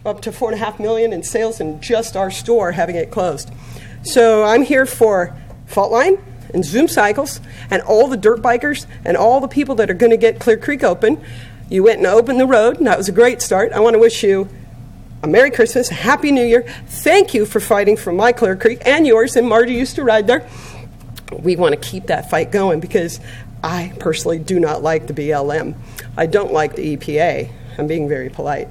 Up to $4.5 million in sales in just our store, having it closed. So I'm here for Faultline and Zoom Cycles and all the dirt bikers and all the people that are going to get Clear Creek open. You went and opened the road, and that was a great start. I want to wish you a Merry Christmas, a Happy New Year. Thank you for fighting for my Clear Creek and yours, and Marty used to ride there. We want to keep that fight going because I personally do not like the BLM. I don't like the EPA. I'm being very polite.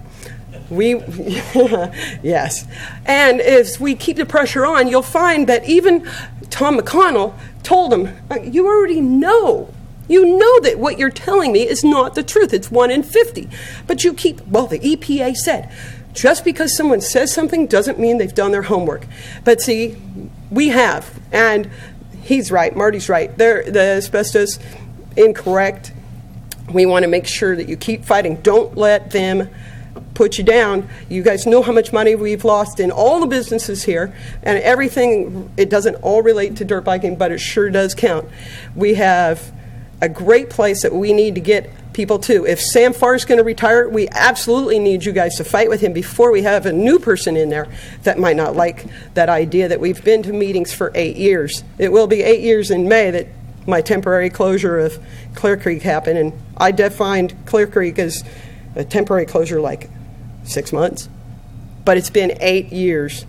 Yes. And if we keep the pressure on, you'll find that even Tom McConnell told him, you already know. You know that what you're telling me is not the truth. It's 1 in 50. But you keep, the EPA said, just because someone says something doesn't mean they've done their homework. But see, we have. And he's right. Marty's right. The asbestos, incorrect. We want to make sure that you keep fighting. Don't let them put you down. You guys know how much money we've lost in all the businesses here, and everything. It doesn't all relate to dirt biking, but it sure does count. We have a great place that we need to get people to. If Sam Farr is going to retire, we absolutely need you guys to fight with him before we have a new person in there that might not like that idea that we've been to meetings for 8 years. It will be 8 years in May that my temporary closure of Clear Creek happened, and I defined Clear Creek as a temporary closure like 6 months, but it's been 8 years.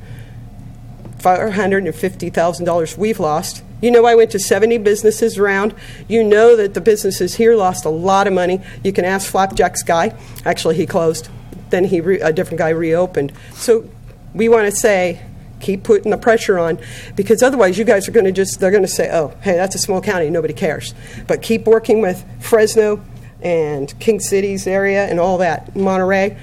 $550,000 we've lost. You know, I went to 70 businesses around. You know that the businesses here lost a lot of money. You can ask Flapjack's guy. Actually, he closed. Then a different guy reopened. So we want to say, keep putting the pressure on, because otherwise you guys are going to they're going to say, oh, hey, that's a small county, nobody cares. But keep working with Fresno and King City's area and all that, Monterey.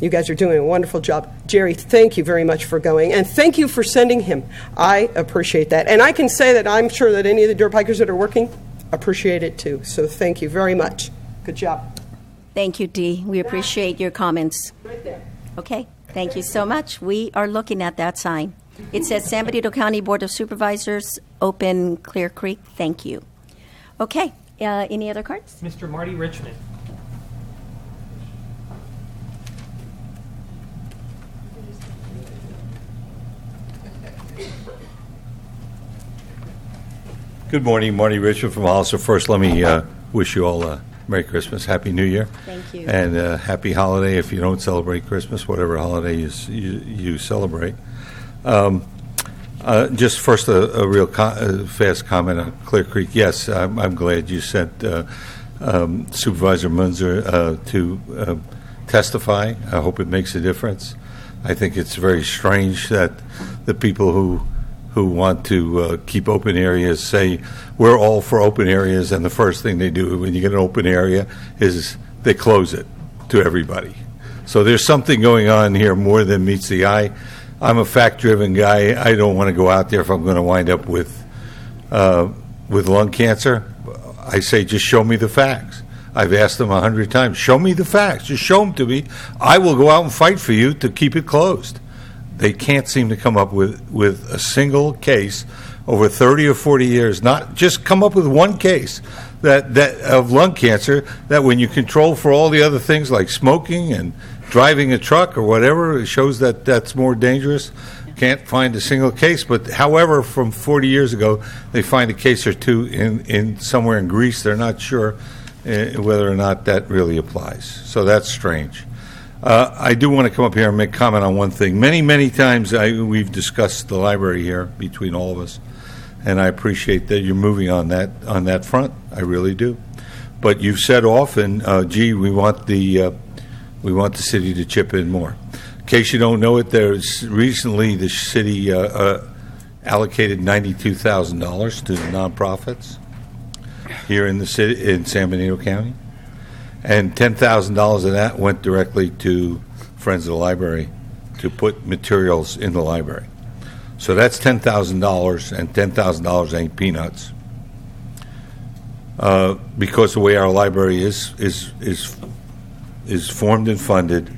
You guys are doing a wonderful job. Jerry, thank you very much for going, and thank you for sending him. I appreciate that. And I can say that I'm sure that any of the dirt bikers that are working appreciate it too. So thank you very much. Good job. Thank you, Dee. We appreciate your comments. Right there. Okay, thank you so much. We are looking at that sign. It says San Benito County Board of Supervisors, open Clear Creek. Thank you. Okay, any other cards? Mr. Marty Richmond. Good morning, Marty Richmond from Hollister. First, let me wish you all a Merry Christmas, Happy New Year. Thank you. And Happy Holiday if you don't celebrate Christmas, whatever holiday you celebrate. Just first, a real fast comment on Clear Creek. Yes, I'm glad you sent Supervisor Munzer to testify. I hope it makes a difference. I think it's very strange that the people who want to keep open areas say we're all for open areas, and the first thing they do when you get an open area is they close it to everybody. So there's something going on here more than meets the eye. I'm a fact-driven guy. I don't want to go out there if I'm going to wind up with lung cancer. I say just show me the facts. I've asked them 100 times, show me the facts. Just show them to me. I will go out and fight for you to keep it closed. They can't seem to come up with a single case over 30 or 40 years. Not just come up with one case that of lung cancer that when you control for all the other things like smoking and driving a truck or whatever, it shows that that's more dangerous. Can't find a single case. But however, from 40 years ago, they find a case or two in somewhere in Greece. They're not sure whether or not that really applies. So that's strange. I do want to come up here and make comment on one thing. Many times we've discussed the library here between all of us, and I appreciate that you're moving on that front. I really do. But you've said often, gee, we want the city to chip in more. In case you don't know it, there's recently the city allocated $92,000 to the nonprofits here in the city in San Benito County. And $10,000 of that went directly to Friends of the Library to put materials in the library. So that's $10,000, and $10,000 ain't peanuts. Because the way our library is formed and funded,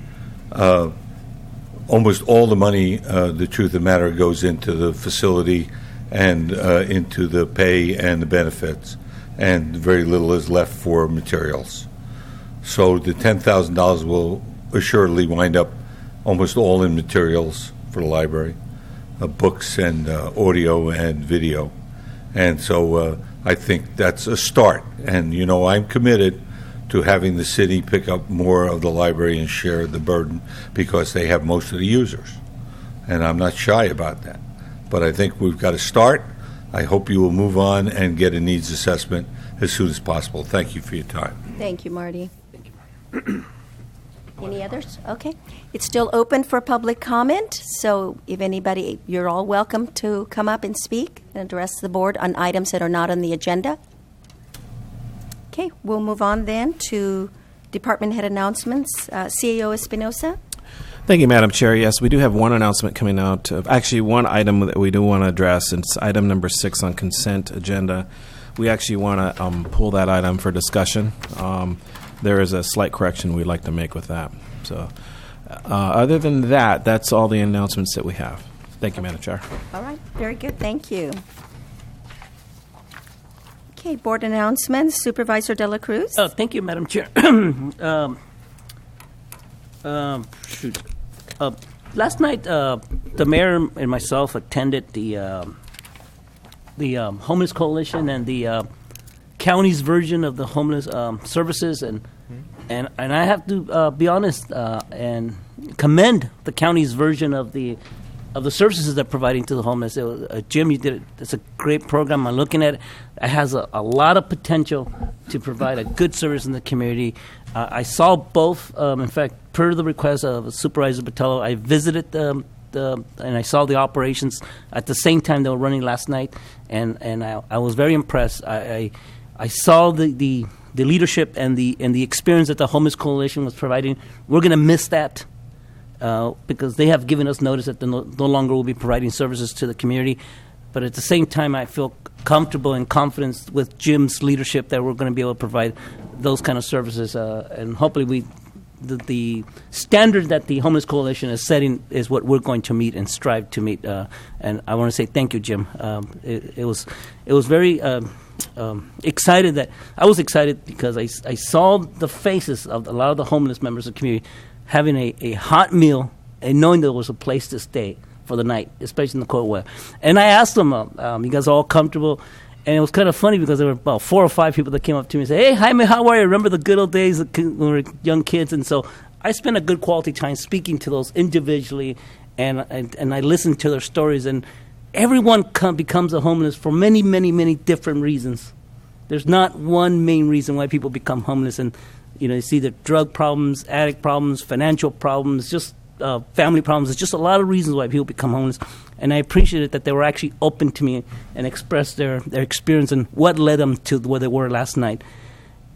almost all the money, the truth of the matter, goes into the facility and into the pay and the benefits, and very little is left for materials. So the $10,000 will assuredly wind up almost all in materials for the library, books and audio and video. And so I think that's a start. And, I'm committed to having the city pick up more of the library and share the burden because they have most of the users. And I'm not shy about that. But I think we've got to start. I hope you will move on and get a needs assessment as soon as possible. Thank you for your time. Thank you, Marty. Thank you. Any others? Okay. It's still open for public comment, so if anybody, you're all welcome to come up and speak and address the board on items that are not on the agenda. Okay, we'll move on then to department head announcements. CAO Espinosa. Thank you, Madam Chair. Yes, we do have one announcement coming out. Actually, one item that we do want to address. It's item number 6 on consent agenda. We actually want to pull that item for discussion. There is a slight correction we'd like to make with that. So, other than that, that's all the announcements that we have. Thank you, Madam Chair. All right, very good. Thank you. Okay, board announcements. Supervisor De La Cruz. Thank you, Madam Chair. Last night, the mayor and myself attended the Homeless Coalition and the county's version of the homeless services, and I have to be honest and commend the county's version of the services they're providing to the homeless. Jim, you did it. It's a great program. I'm looking at it. It has a lot of potential to provide a good service in the community. I saw both. In fact, per the request of Supervisor Botello, I visited and I saw the operations at the same time they were running last night, and I was very impressed. I saw the leadership and the experience that the Homeless Coalition was providing. We're going to miss that. Because they have given us notice that they no longer will be providing services to the community. But at the same time, I feel comfortable and confident with Jim's leadership that we're going to be able to provide those kind of services. And hopefully the standard that the Homeless Coalition is setting is what we're going to meet and strive to meet. And I want to say thank you, Jim. It was very excited that I was excited because I saw the faces of a lot of the homeless members of the community having a hot meal and knowing there was a place to stay for the night, especially in the cold weather. And I asked them, you guys are all comfortable? And it was kind of funny because there were about 4 or 5 people that came up to me and said, hey, Jaime, how are you? Remember the good old days when we were young kids? And so I spent a good quality time speaking to those individually, and I listened to their stories. And everyone becomes a homeless for many, many, many different reasons. There's not one main reason why people become homeless. And it's either drug problems, addict problems, financial problems, just family problems. There's just a lot of reasons why people become homeless. And I appreciated that they were actually open to me and expressed their experience and what led them to where they were last night.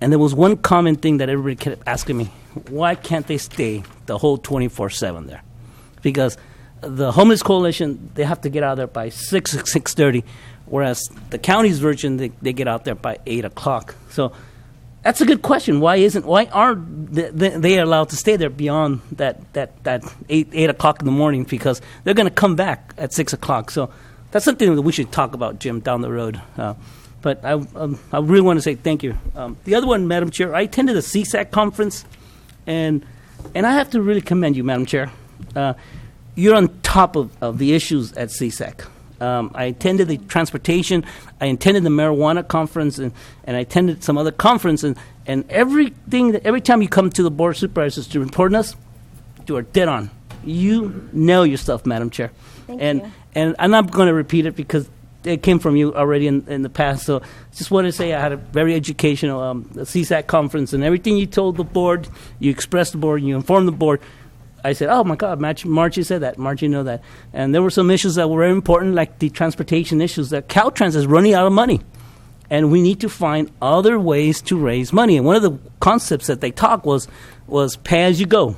And there was one common thing that everybody kept asking me: why can't they stay the whole 24/7 there? Because the Homeless Coalition, they have to get out there by 6:30, whereas the county's version, they get out there by 8 o'clock. So that's a good question. Why aren't they allowed to stay there beyond that 8 o'clock in the morning? Because they're going to come back at 6 o'clock. So that's something that we should talk about, Jim, down the road. But I really want to say thank you. The other one, Madam Chair, I attended the CSAC conference, and I have to really commend you, Madam Chair. You're on top of the issues at CSAC. I attended the transportation, I attended the marijuana conference, and I attended some other conference, and every time you come to the Board of Supervisors to report on us, you are dead on. You know your stuff, Madam Chair. Thank you. And I'm not going to repeat it because it came from you already in the past. So just want to say I had a very educational CSAC conference, and everything you told the board, you expressed the board, you informed the board. I said, oh, my God, Margie said that. Margie know that. And there were some issues that were very important, like the transportation issues, that Caltrans is running out of money. And we need to find other ways to raise money. And one of the concepts that they talked was pay as you go.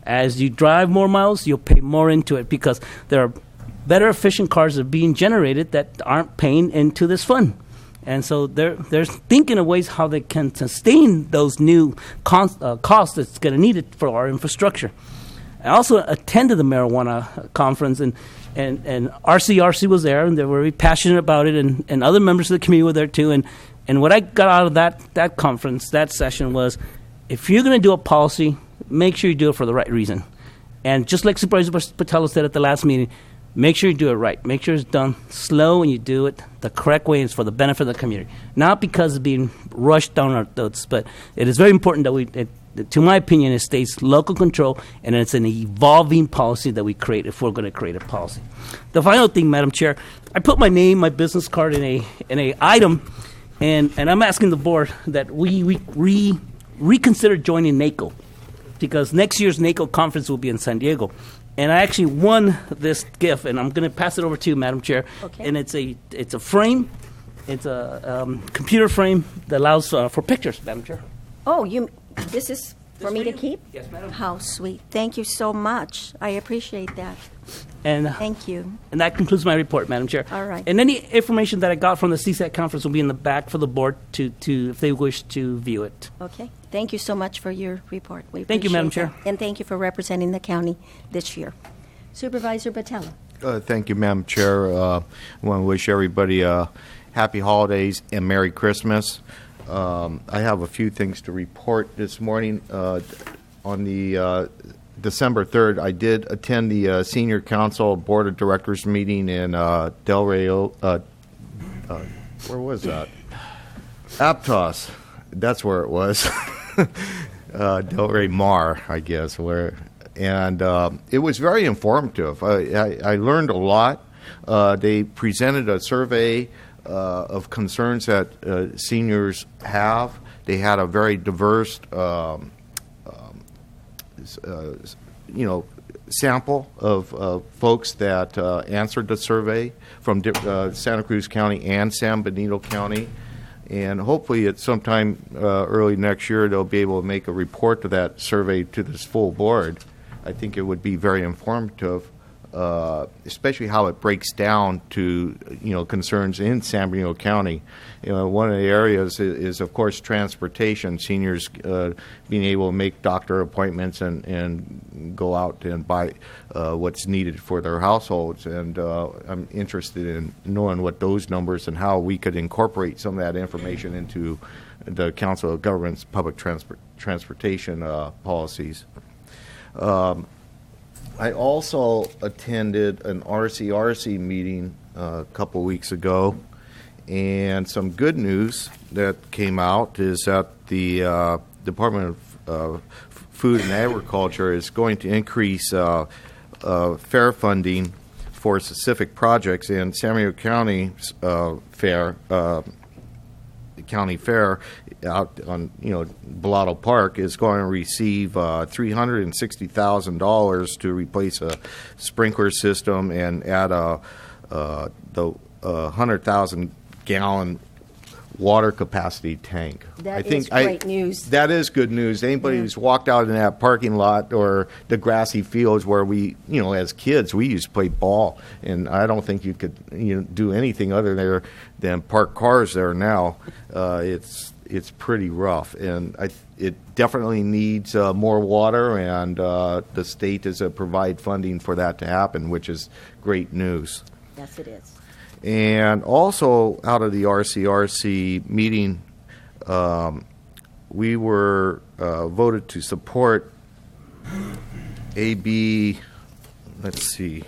As you drive more miles, you'll pay more into it because there are better efficient cars that are being generated that aren't paying into this fund. And so they're thinking of ways how they can sustain those new costs that's going to need it for our infrastructure. I also attended the marijuana conference, and RCRC was there, and they were very passionate about it, and other members of the community were there too. And what I got out of that conference, that session, was if you're going to do a policy, make sure you do it for the right reason. And just like Supervisor Patello said at the last meeting, make sure you do it right. Make sure it's done slow and you do it the correct way. It's for the benefit of the community. Not because it's being rushed down our throats, but it is very important that to my opinion, it stays local control, and it's an evolving policy that we create if we're going to create a policy. The final thing, Madam Chair, I put my name, my business card in a item, and I'm asking the board that we reconsider joining NACO, because next year's NACO conference will be in San Diego. And I actually won this gift, and I'm going to pass it over to you, Madam Chair. Okay. And it's a frame. It's a computer frame that allows for pictures, Madam Chair. Oh, this is for me to keep? Yes, madam. How sweet. Thank you so much. I appreciate that. And Thank you. And that concludes my report, Madam Chair. All right. And any information that I got from the CSAC conference will be in the back for the board to if they wish to view it. Okay. Thank you so much for your report. We Thank you, Madam appreciate Chair. that. And thank you for representing the county this year. Supervisor Batella. Thank you, Madam Chair. I want to wish everybody happy holidays and Merry Christmas. I have a few things to report this morning. On the December 3rd, I did attend the Senior Council Board of Directors meeting in Delray. Where was that? Aptos. That's where it was. Delray Mar, I guess. And it was very informative. I learned a lot. They presented a survey of concerns that seniors have. They had a very diverse, sample of folks that answered the survey from Santa Cruz County and San Benito County. And hopefully at sometime early next year, they'll be able to make a report to that survey to this full board. I think it would be very informative, especially how it breaks down to, concerns in San Benito County. One of the areas is of course, transportation. Seniors being able to make doctor appointments and go out and buy what's needed for their households. And I'm interested in knowing what those numbers and how we could incorporate some of that information into the Council of Governments public transportation policies. I also attended an RCRC meeting a couple weeks ago, and some good news that came out is that the Department of Food and Agriculture is going to increase fair funding for specific projects, and San Diego County's county fair out on Bellotto Park is going to receive $360,000 to replace a sprinkler system and add the 100,000 gallon water capacity tank. That is great news. That is good news. Anybody who's walked out in that parking lot or the grassy fields where we, as kids, we used to play ball, and I don't think you could do anything other there than park cars there now. It's pretty rough, and it definitely needs more water, and the state is to provide funding for that to happen, which is great news. Yes, it is. And also out of the RCRC meeting, we were voted to support AB, let's see,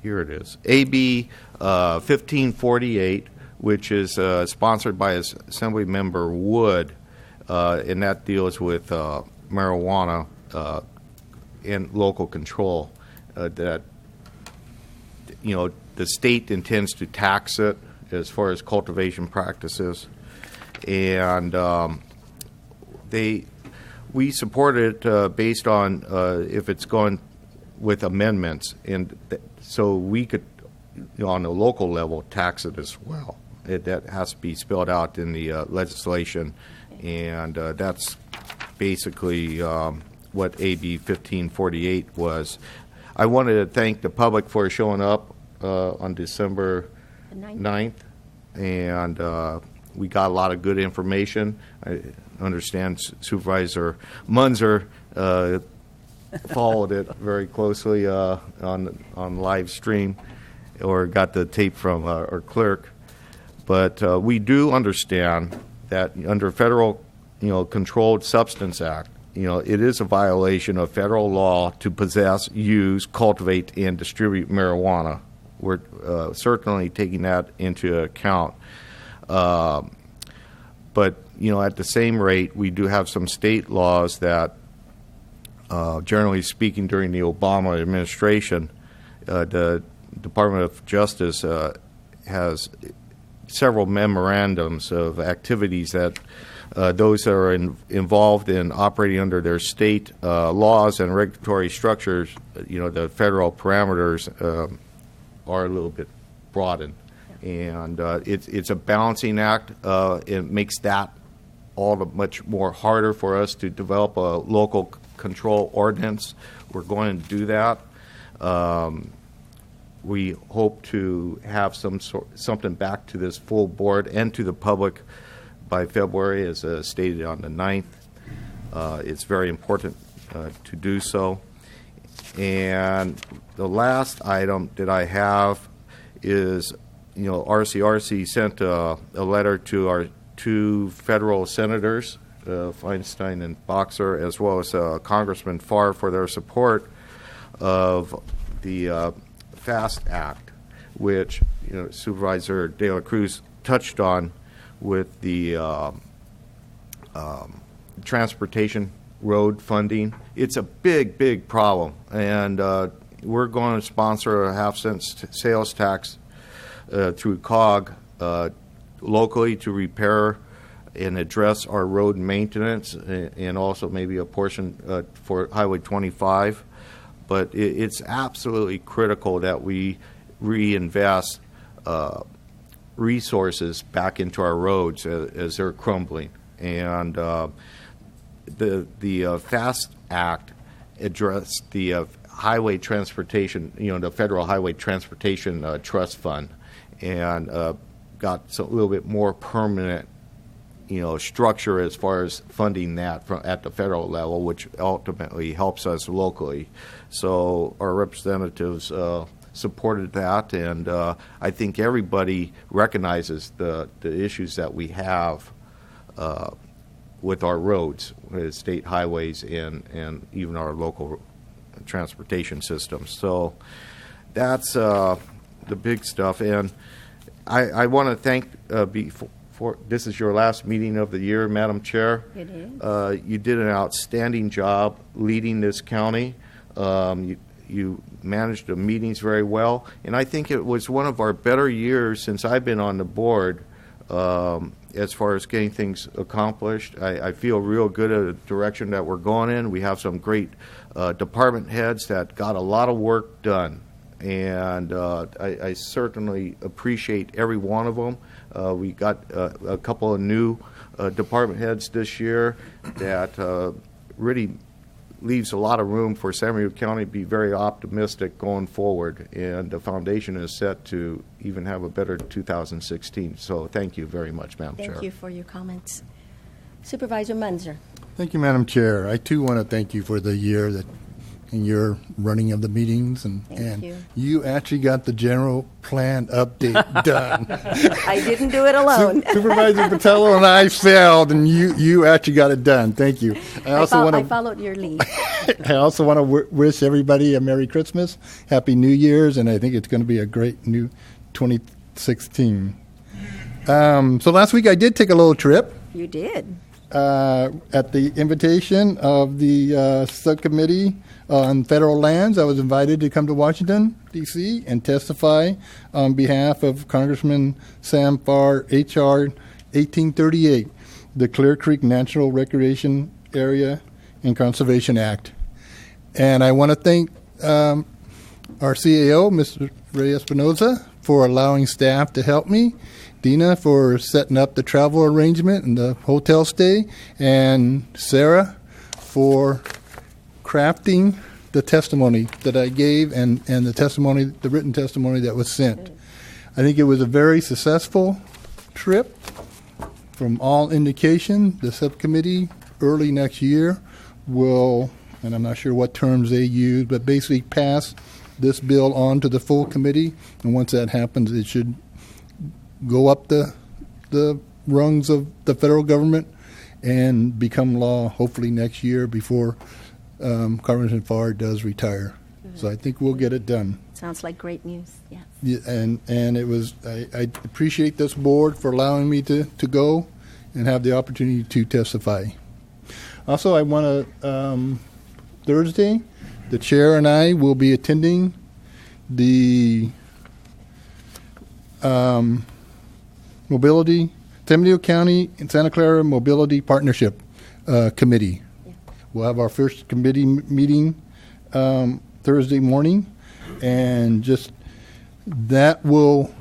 here it is, AB 1548, which is sponsored by Assembly Member Wood, and that deals with marijuana and local control. That the state intends to tax it as far as cultivation practices, and we support it based on if it's going with amendments, and so we could, on a local level, tax it as well. That has to be spelled out in the legislation, and that's basically what AB 1548 was. I wanted to thank the public for showing up on December 9th, and we got a lot of good information. I understand Supervisor Munzer followed it very closely on live stream, or got the tape from our clerk. But we do understand that under federal, Controlled Substance Act, it is a violation of federal law to possess, use, cultivate, and distribute marijuana. We're certainly taking that into account. But, at the same rate, we do have some state laws that, generally speaking, during the Obama administration, the Department of Justice has several memorandums of activities that those that are involved in operating under their state laws and regulatory structures, the federal parameters are a little bit broadened. And it's a balancing act. It makes that all the much more harder for us to develop a local control ordinance. We're going to do that. We hope to have something back to this full board and to the public by February, as stated on the 9th. It's very important to do so. And the last item that I have is, RCRC sent a letter to our 2 federal senators, Feinstein and Boxer, as well as Congressman Farr, for their support of the FAST Act, which Supervisor De La Cruz touched on with the transportation road funding. It's a big problem, and we're going to sponsor a half-cent sales tax through COG locally to repair and address our road maintenance, and also maybe a portion for Highway 25. But it's absolutely critical that we reinvest resources back into our roads as they're crumbling. And the FAST Act addressed the highway transportation, the Federal Highway Transportation Trust Fund, and got a little bit more permanent, structure as far as funding that at the federal level, which ultimately helps us locally. So our representatives supported that, and I think everybody recognizes the issues that we have with our roads, with state highways, and even our local transportation systems. So that's the big stuff. And I want to thank, this is your last meeting of the year, Madam Chair. It is. You did an outstanding job leading this county. You managed the meetings very well, and I think it was one of our better years since I've been on the board as far as getting things accomplished. I feel real good at the direction that we're going in. We have some great department heads that got a lot of work done, and I certainly appreciate every one of them. We got a couple of new department heads this year that really leaves a lot of room for San Bernardino County to be very optimistic going forward, and the foundation is set to even have a better 2016. So thank you very much, Madam Chair. Thank you for your comments. Supervisor Munzer. Thank you, Madam Chair. I, too, want to thank you for the year that in your running of the meetings, and you actually got the general plan update done. I didn't do it alone. Supervisor Patello and I failed, and you actually got it done. Thank you. I followed your lead. I also want to wish everybody a Merry Christmas, Happy New Year's, and I think it's going to be a great new 2016. So last week I did take a little trip. You did. At the invitation of the subcommittee on federal lands, I was invited to come to Washington, D.C. and testify on behalf of Congressman Sam Farr, H.R. 1838, the Clear Creek Natural Recreation Area and Conservation Act. And I want to thank our CAO, Mr. Ray Espinoza, for allowing staff to help me, Dina for setting up the travel arrangement and the hotel stay, and Sarah for crafting the testimony that I gave and the testimony, the written testimony that was sent. I think it was a very successful trip. From all indication, the subcommittee early next year will, and I'm not sure what terms they use, but basically pass this bill on to the full committee, and once that happens, it should go up the rungs of the federal government and become law hopefully next year before Congressman Farr does retire. So I think we'll get it done. Sounds like great news. Yeah. Yeah, and it was I appreciate this board for allowing me to go and have the opportunity to testify. Also, I want to Thursday, the chair and I will be attending the Mobility San Benito County and Santa Clara Mobility Partnership Committee. Yeah. We'll have our first committee meeting Thursday morning, and just that will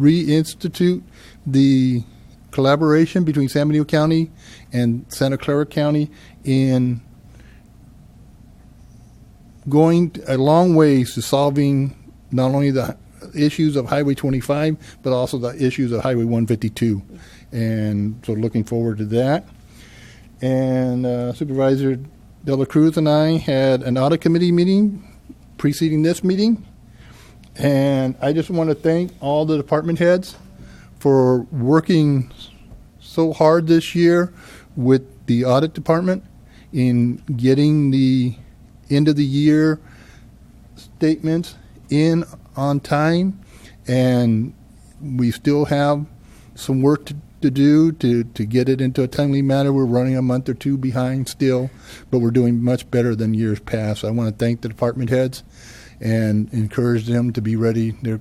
reinstitute the collaboration between San Benito County and Santa Clara County in going a long ways to solving not only the issues of Highway 25, but also the issues of Highway 152. And so looking forward to that. And Supervisor De La Cruz and I had an audit committee meeting preceding this meeting. And I just want to thank all the department heads for working so hard this year with the audit department in getting the end of the year statements in on time, and we still have some work to do to get it into a timely manner. We're running a month or two behind still, but we're doing much better than years past. So I want to thank the department heads and encourage them to be ready. It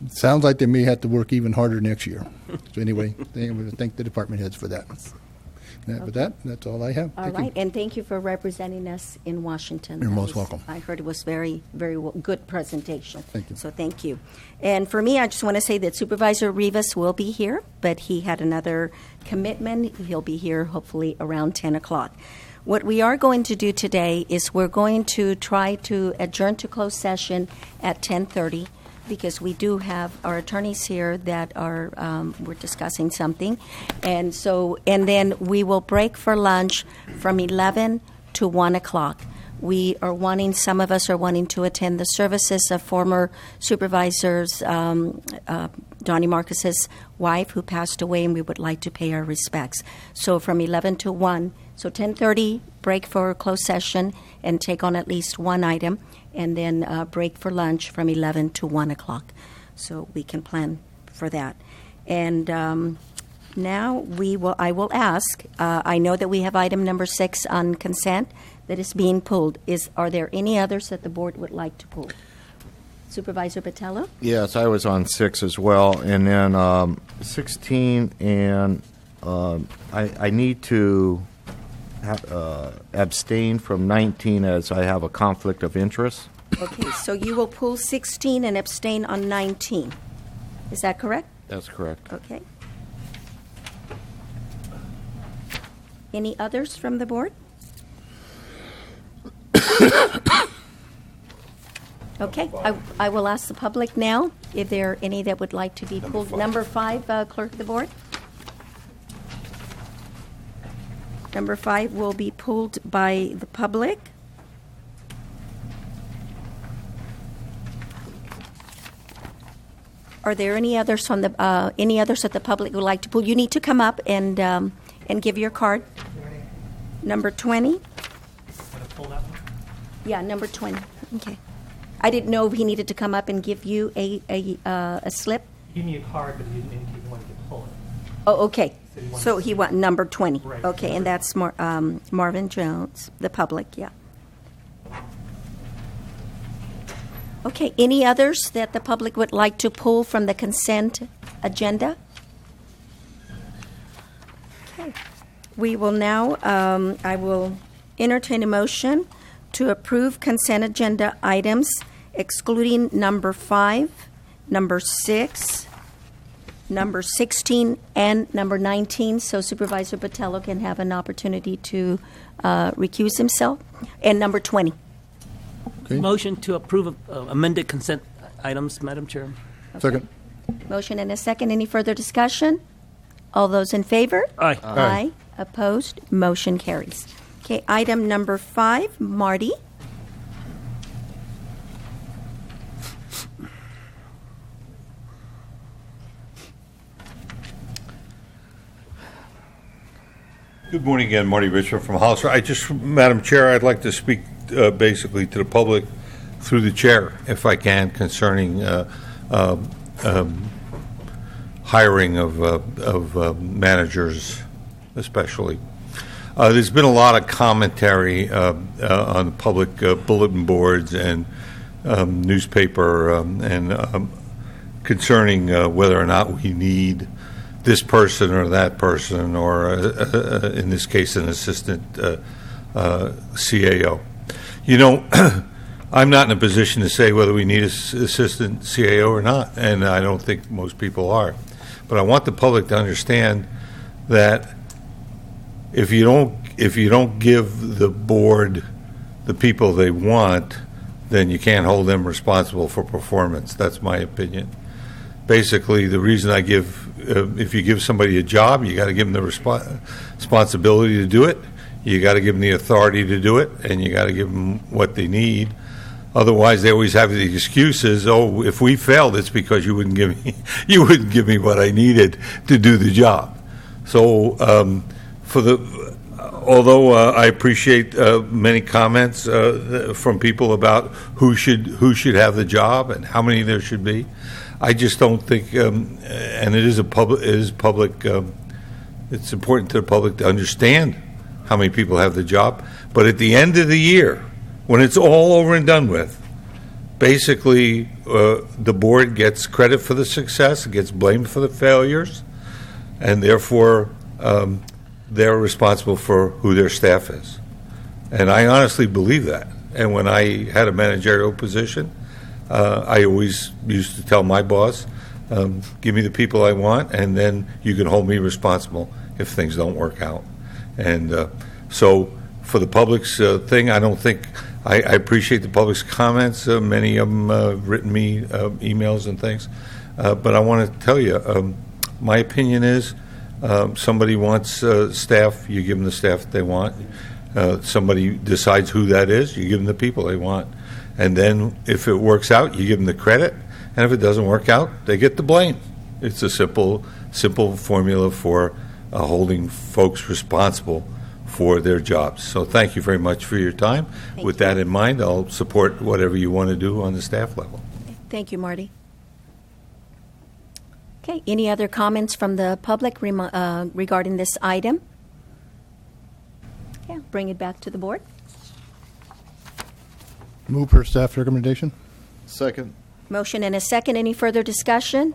sounds like they may have to work even harder next year. So anyway, I want to thank the department heads for that. With that, that's all I have. All Thank right, you. and thank you for representing us in Washington. You're That most was- welcome. I heard it was very, very good presentation. Thank you. So thank you. And for me, I just want to say that Supervisor Rivas will be here, but he had another commitment. He'll be here hopefully around 10 o'clock. What we are going to do today is we're going to try to adjourn to closed session at 10:30, because we do have our attorneys here that are, we're discussing something. And then we will break for lunch from 11 to 1 o'clock. Some of us are wanting to attend the services of former supervisors, Donnie Marcus's wife, who passed away, and we would like to pay our respects. So from 11 to 1, so 10:30, break for closed session and take on at least one item, and then break for lunch from 11 to 1 o'clock. So we can plan for that. And now I will ask, I know that we have item number 6 on consent that is being pulled. Are there any others that the board would like to pull? Supervisor Botello? Yes, I was on 6 as well, and then 16, and I need to abstain from 19 as I have a conflict of interest. Okay, so you will pull 16 and abstain on 19. Is that correct? That's correct. Okay. Any others from the board? Okay, I will ask the public now if there are any that would like to be pulled. Number 5, clerk of the board. Number 5 will be pulled by the public. Are there any others from the any others that the public would like to pull? You need to come up and give your card. Number 20. Yeah, number 20. Okay. I didn't know if he needed to come up and give you a slip. Give me a card, but you didn't indicate you wanted to pull it. Oh, okay. So So he went number 20. Right. Okay, and that's Marvin Jones, the public, yeah. Okay, any others that the public would like to pull from the consent agenda? Okay. We will now, I will entertain a motion to approve consent agenda items excluding number 5, number 6, number 16, and number 19, so Supervisor Botello can have an opportunity to recuse himself, and number 20. Okay. Motion to approve amended consent items, Madam Chair. Second. Motion and a second. Any further discussion? All those in favor? Aye. Aye. Opposed? Motion carries. Okay, item number 5, Marty. Good morning again, Marty Richmond from Hollister. Madam Chair, I'd like to speak basically to the public through the chair, if I can, concerning hiring of managers, especially. There's been a lot of commentary on public bulletin boards and newspaper and concerning whether or not we need this person or that person, or in this case, an assistant CAO. You know, I'm not in a position to say whether we need an assistant CAO or not, and I don't think most people are. But I want the public to understand that if you don't give the board the people they want, then you can't hold them responsible for performance. That's my opinion. Basically, the reason I give, if you give somebody a job, you got to give them the responsibility to do it. You got to give them the authority to do it, and you got to give them what they need. Otherwise, they always have the excuses. Oh, if we failed, it's because you wouldn't give me what I needed to do the job. So, although I appreciate many comments from people about who should have the job and how many there should be, I just don't think, and it is public. It's important to the public to understand how many people have the job. But at the end of the year, when it's all over and done with, basically the board gets credit for the success, it gets blamed for the failures, and therefore they're responsible for who their staff is. And I honestly believe that. And when I had a managerial position, I always used to tell my boss, give me the people I want, and then you can hold me responsible if things don't work out. And so for the public's thing, I don't think, I appreciate the public's comments. Many of them written me emails and things. But I want to tell you, my opinion is somebody wants staff, you give them the staff that they want. Somebody decides who that is, you give them the people they want. And then if it works out, you give them the credit. And if it doesn't work out, they get the blame. It's a simple formula for holding folks responsible for their jobs. So thank you very much for your time. With that in mind, I'll support whatever you want to do on the staff level. Thank you, Marty. Okay, any other comments from the public regarding this item? Okay, bring it back to the board. Move per staff recommendation. Second. Motion and a second. Any further discussion?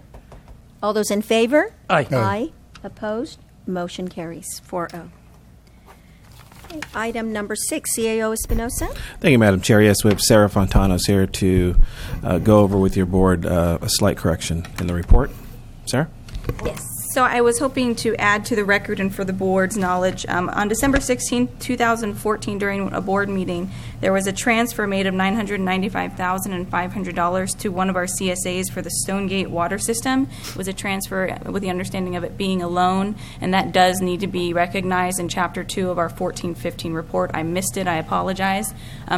All those in favor? Aye. Aye. Opposed? Motion carries 4-0. Okay, item number 6, CAO Espinosa. Thank you, Madam Chair. Yes, we have Sarah Fontanos here to go over with your board a slight correction in the report. Sarah? Yes. So I was hoping to add to the record and for the board's knowledge, on December 16, 2014, during a board meeting, there was a transfer made of $995,500 to one of our CSAs for the Stonegate water system. It was a transfer with the understanding of it being a loan, and that does need to be recognized in Chapter 2 of our 14-15 report. I missed it. I apologize.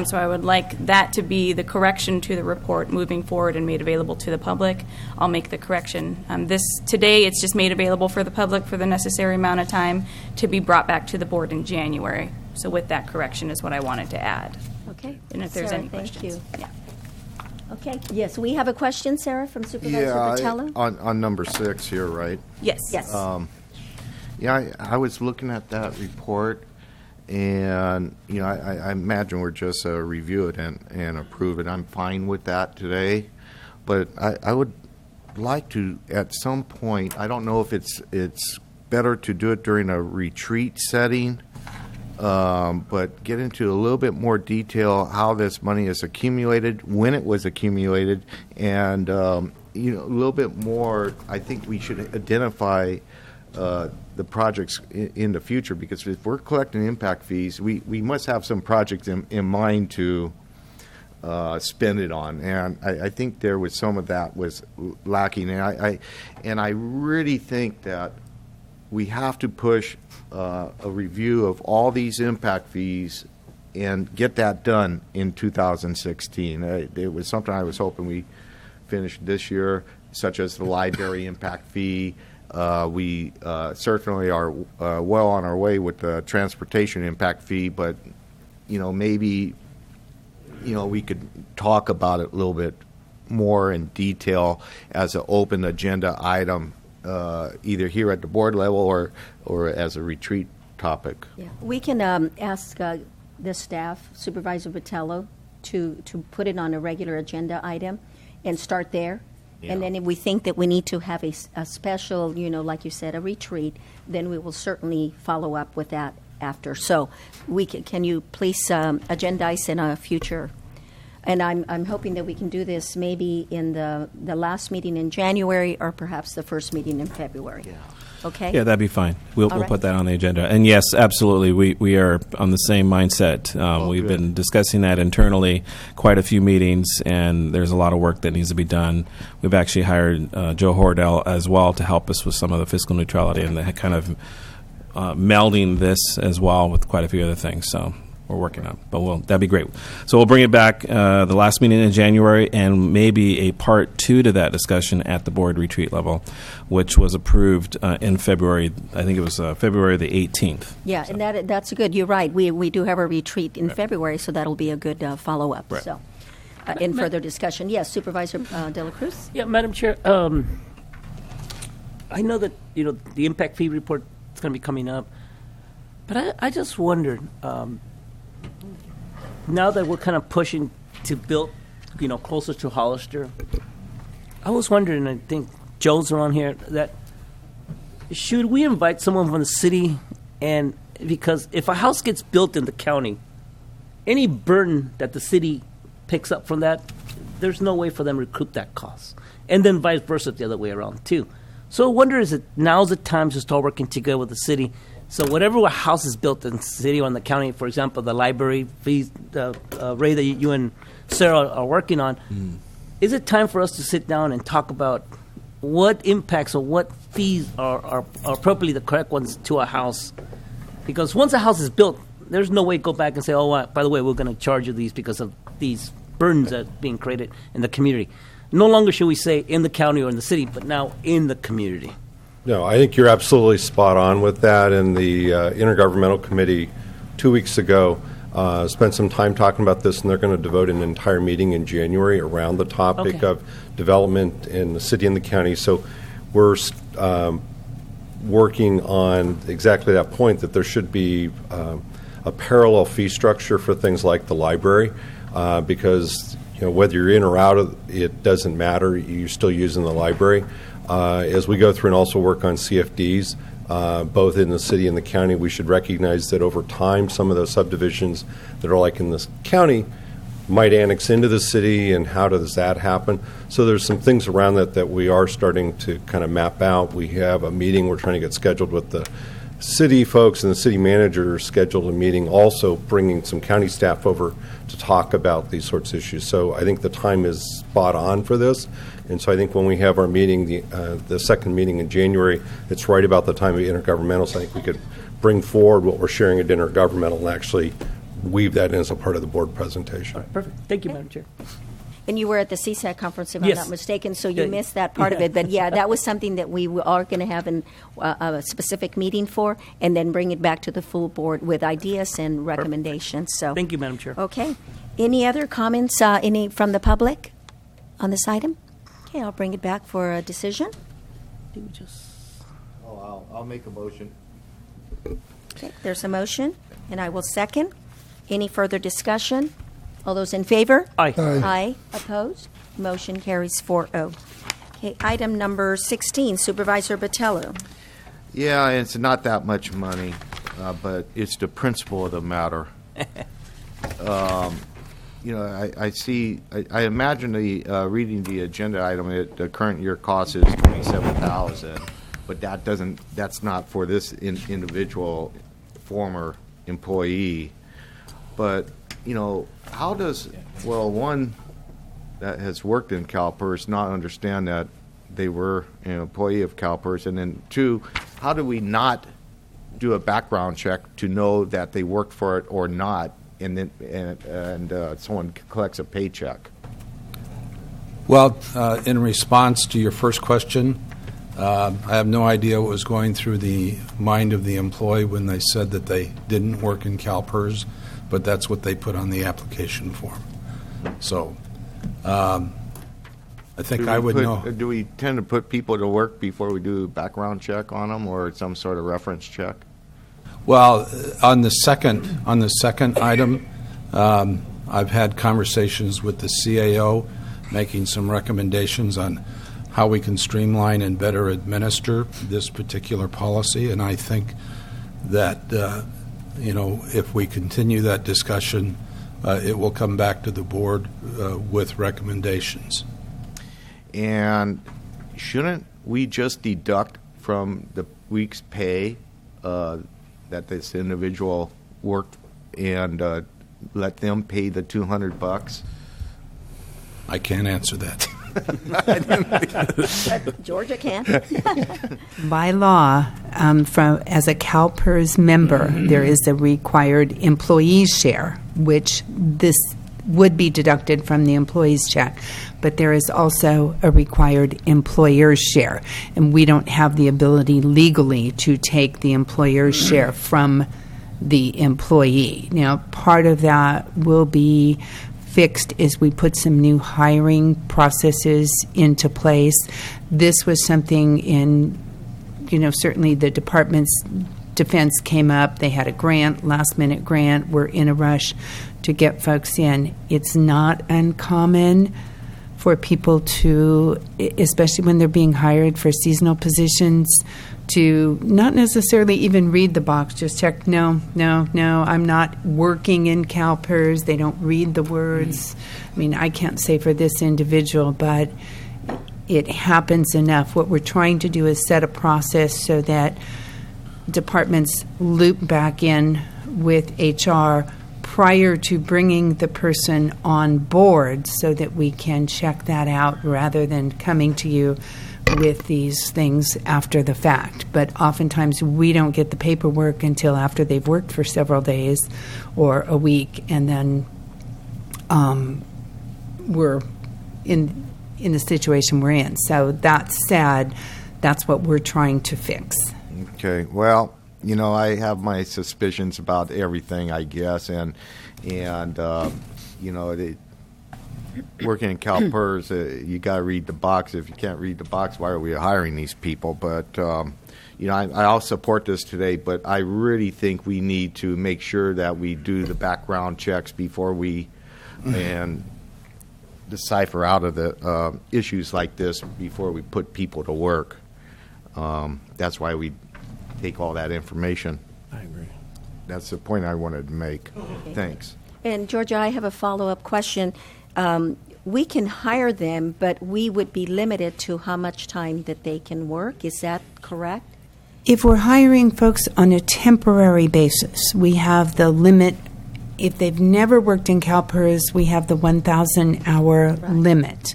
So I would like that to be the correction to the report moving forward and made available to the public. I'll make the correction. Today, it's just made available for the public for the necessary amount of time to be brought back to the board in January. So with that correction is what I wanted to add. Okay. And if there's Sarah, any questions. Thank you. Yeah. Okay. Yes, we have a question, Sarah, from Supervisor Botello. On number 6 here, right? Yes. Yes. I was looking at that report, and I imagine we're just review it and approve it. I'm fine with that today, but I would like to, at some point, I don't know if it's better to do it during a retreat setting, but get into a little bit more detail how this money is accumulated, when it was accumulated, and a little bit more. I think we should identify the projects in the future, because if we're collecting impact fees, we must have some projects in mind to spend it on, and I think there was some of that was lacking, and I really think that we have to push a review of all these impact fees and get that done in 2016. It was something I was hoping we finished this year, such as the library impact fee, We certainly are well on our way with the transportation impact fee, but maybe we could talk about it a little bit more in detail as an open agenda item, either here at the board level or as a retreat topic. Yeah, we can ask the staff, Supervisor Botello, to put it on a regular agenda item and start there. Yeah. And then if we think that we need to have a special, like you said, a retreat, then we will certainly follow up with that after. So can you please agendize in a future? And I'm hoping that we can do this maybe in the last meeting in January or perhaps the first meeting in February. Yeah. Okay? Yeah, that'd be fine. We'll right. put that on the agenda. And yes, absolutely, we are on the same mindset. We've good. been discussing that internally, quite a few meetings, and there's a lot of work that needs to be done. We've actually hired Joe Hordell as well to help us with some of the fiscal neutrality and the kind of melding this as well with quite a few other things. So we're working on it. But that'd be great. So we'll bring it back the last meeting in January and maybe a part 2 to that discussion at the board retreat level, which was approved in February. I think it was February the 18th. Yeah, So. and that's good. You're right. We do have a retreat in February, so that'll be a good follow-up. Right. So, in further discussion. Yes, Supervisor De La Cruz? Yeah, Madam Chair, I know that, the impact fee report is going to be coming up, but I just wondered, now that we're kind of pushing to build, closer to Hollister, I was wondering, I think Joe's around here, that should we invite someone from the city? And because if a house gets built in the county, any burden that the city picks up from that, there's no way for them to recoup that cost. And then vice versa the other way around, too. So I wonder, is it now's the time to start working together with the city? So whatever a house is built in the city or in the county, for example, the library fees, Ray, that you and Sarah are working on, is it time for us to sit down and talk about what impacts or what fees are appropriately the correct ones to a house? Because once a house is built, there's no way to go back and say, by the way, we're going to charge you these because of these burdens that are being created in the community. No longer should we say in the county or in the city, but now in the community. No, I think you're absolutely spot on with that. And the Intergovernmental Committee 2 weeks ago spent some time talking about this, and they're going to devote an entire meeting in January around the topic of development in the city and the county. So we're working on exactly that point, that there should be a parallel fee structure for things like the library, because whether you're in or out of it doesn't matter. You're still using the library. As we go through and also work on CFDs, both in the city and the county, we should recognize that over time, some of those subdivisions that are like in this county might annex into the city, and how does that happen? So there's some things around that we are starting to kind of map out. We have a meeting we're trying to get scheduled with the city folks, and the city manager scheduled a meeting also bringing some county staff over to talk about these sorts of issues. So I think the time is spot on for this. And so I think when we have our meeting, the second meeting in January, it's right about the time of intergovernmental. So I think we could bring forward what we're sharing at intergovernmental and actually weave that in as a part of the board presentation. Perfect. Thank you, Madam Chair. And you were at the CSAC conference, if Yes. I'm not mistaken, so you Yeah. missed that part of it. But yeah, that was something that we are going to have a specific meeting for, and then bring it back to the full board with ideas and recommendations. So Thank you, Madam Chair. Okay. Any other comments? Any from the public on this item? Okay, I'll bring it back for a decision. I'll make a motion. Okay, there's a motion, and I will second. Any further discussion? All those in favor? Aye. Aye. Opposed? Motion carries 4-0. Okay, item number 16, Supervisor Botello. Yeah, it's not that much money, but it's the principle of the matter. I imagine reading the agenda item, the current year cost is $27,000, but that's not for this individual former employee. But, how does, one that has worked in CalPERS not understand that they were an employee of CalPERS? And then two, how do we not do a background check to know that they worked for it or not, and then someone collects a paycheck? Well, in response to your first question, I have no idea what was going through the mind of the employee when they said that they didn't work in CalPERS, but that's what they put on the application form. So I think I would know. Do we tend to put people to work before we do a background check on them, or some sort of reference check? Well, on the second item, I've had conversations with the CAO, making some recommendations on how we can streamline and better administer this particular policy. And I think that, if we continue that discussion, it will come back to the board with recommendations. And shouldn't we just deduct from the week's pay that this individual worked and let them pay the $200? I can't answer that. Georgia can. By law, as a CalPERS member, there is a required employee share, which this would be deducted from the employee's check. But there is also a required employer's share, and we don't have the ability legally to take the employer's share from the employee. Now, part of that will be fixed as we put some new hiring processes into place. This was something in, certainly the department's defense came up. They had a grant, last-minute grant. We're in a rush to get folks in. It's not uncommon for people to, especially when they're being hired for seasonal positions, to not necessarily even read the box, just check, no, I'm not working in CalPERS. They don't read the words. I mean, I can't say for this individual, but it happens enough. What we're trying to do is set a process so that departments loop back in with HR prior to bringing the person on board so that we can check that out rather than coming to you with these things after the fact. But oftentimes we don't get the paperwork until after they've worked for several days or a week, and then we're in the situation we're in. So that's sad. That's what we're trying to fix. Okay. Well, I have my suspicions about everything, I guess, and working in CalPERS, you got to read the box. If you can't read the box, why are we hiring these people? But I'll support this today. But I really think we need to make sure that we do the background checks before we and decipher out of the issues like this before we put people to work. That's why we take all that information. I agree. That's the point I wanted to make. Okay. Thanks. And Georgia, I have a follow-up question. We can hire them, but we would be limited to how much time that they can work. Is that correct? If we're hiring folks on a temporary basis, we have the limit. If they've never worked in CalPERS, we have the 1,000-hour limit.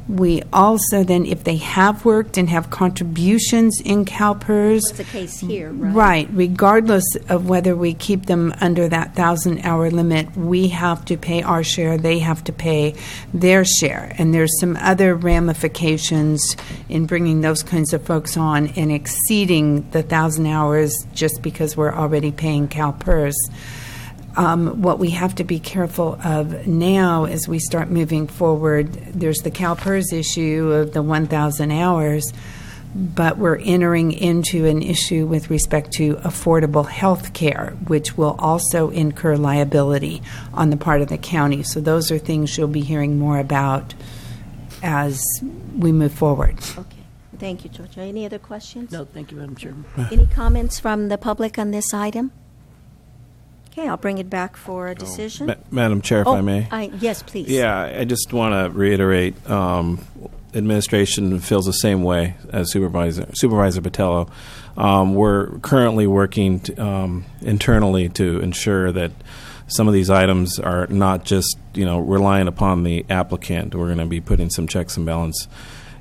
We also then, if they have worked and have contributions in CalPERS, that's the case here, right? Right. Regardless of whether we keep them under that 1,000-hour limit, we have to pay our share. They have to pay their share. And there's some other ramifications in bringing those kinds of folks on and exceeding the 1,000 hours just because we're already paying CalPERS. What we have to be careful of now as we start moving forward, there's the CalPERS issue of the 1,000 hours, but we're entering into an issue with respect to affordable health care, which will also incur liability on the part of the county. So those are things you'll be hearing more about as we move forward. Okay. Thank you, Georgia. Any other questions? No, thank you, Madam Chairman. Any comments from the public on this item? Okay, I'll bring it back for a decision. Madam Chair, if I may. Yes, please. Yeah, I just want to reiterate, administration feels the same way as Supervisor Botello. We're currently working internally to ensure that some of these items are not just relying upon the applicant. We're going to be putting some checks and balance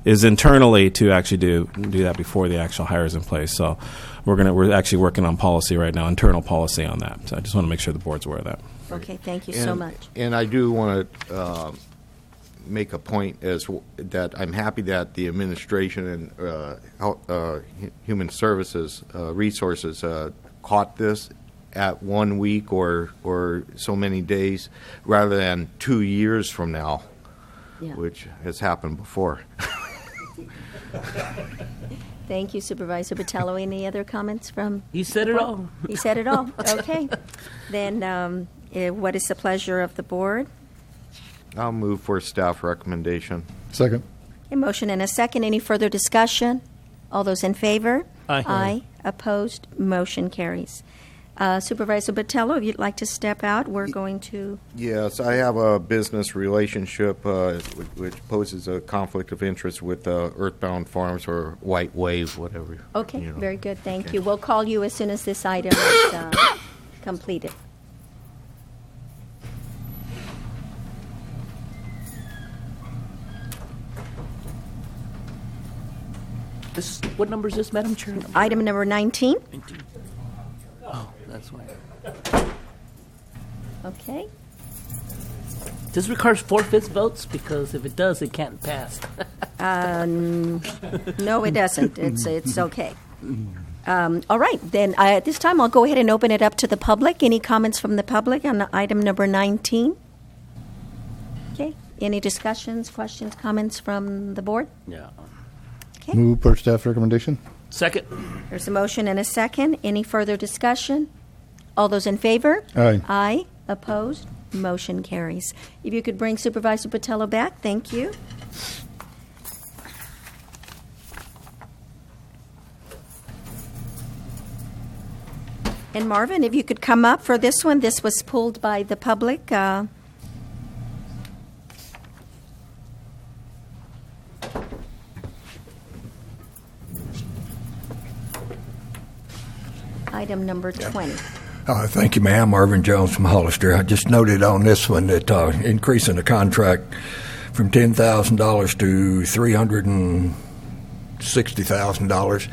is internally to actually do that before the actual hire is in place. So we're actually working on policy right now, internal policy on that. So I just want to make sure the board's aware of that. Okay, thank you so much. And I do want to make a point that I'm happy that the administration and human services resources caught this at 1 week or so many days rather than 2 years from now, which has happened before. Thank you, Supervisor Botello. Any other comments from? He said it all. He said it all. Okay. Then what is the pleasure of the board? I'll move for staff recommendation. Second. A motion and a second. Any further discussion? All those in favor? Aye. Aye. Opposed? Motion carries. Supervisor Botello, if you'd like to step out, we're going to... Yes, I have a business relationship which poses a conflict of interest with Earthbound Farms or White Wave, whatever. Okay, very good. Thank you. We'll call you as soon as this item is completed. What number is this, Madam Chair? Item number 19. 19. Oh, that's why. Okay. Does it require 4/5 votes? Because if it does, it can't pass. No, it doesn't. It's okay. All right. Then at this time, I'll go ahead and open it up to the public. Any comments from the public on item number 19? Okay. Any discussions, questions, comments from the board? Yeah. Okay. Move per staff recommendation. Second. There's a motion and a second. Any further discussion? All those in favor? Aye. Aye. Opposed? Motion carries. If you could bring Supervisor Botello back, thank you. And Marvin, if you could come up for this one. This was pulled by the public. Item number 20. Thank you, ma'am. Marvin Jones from Hollister. I just noted on this one that increasing the contract from $10,000 to $360,000.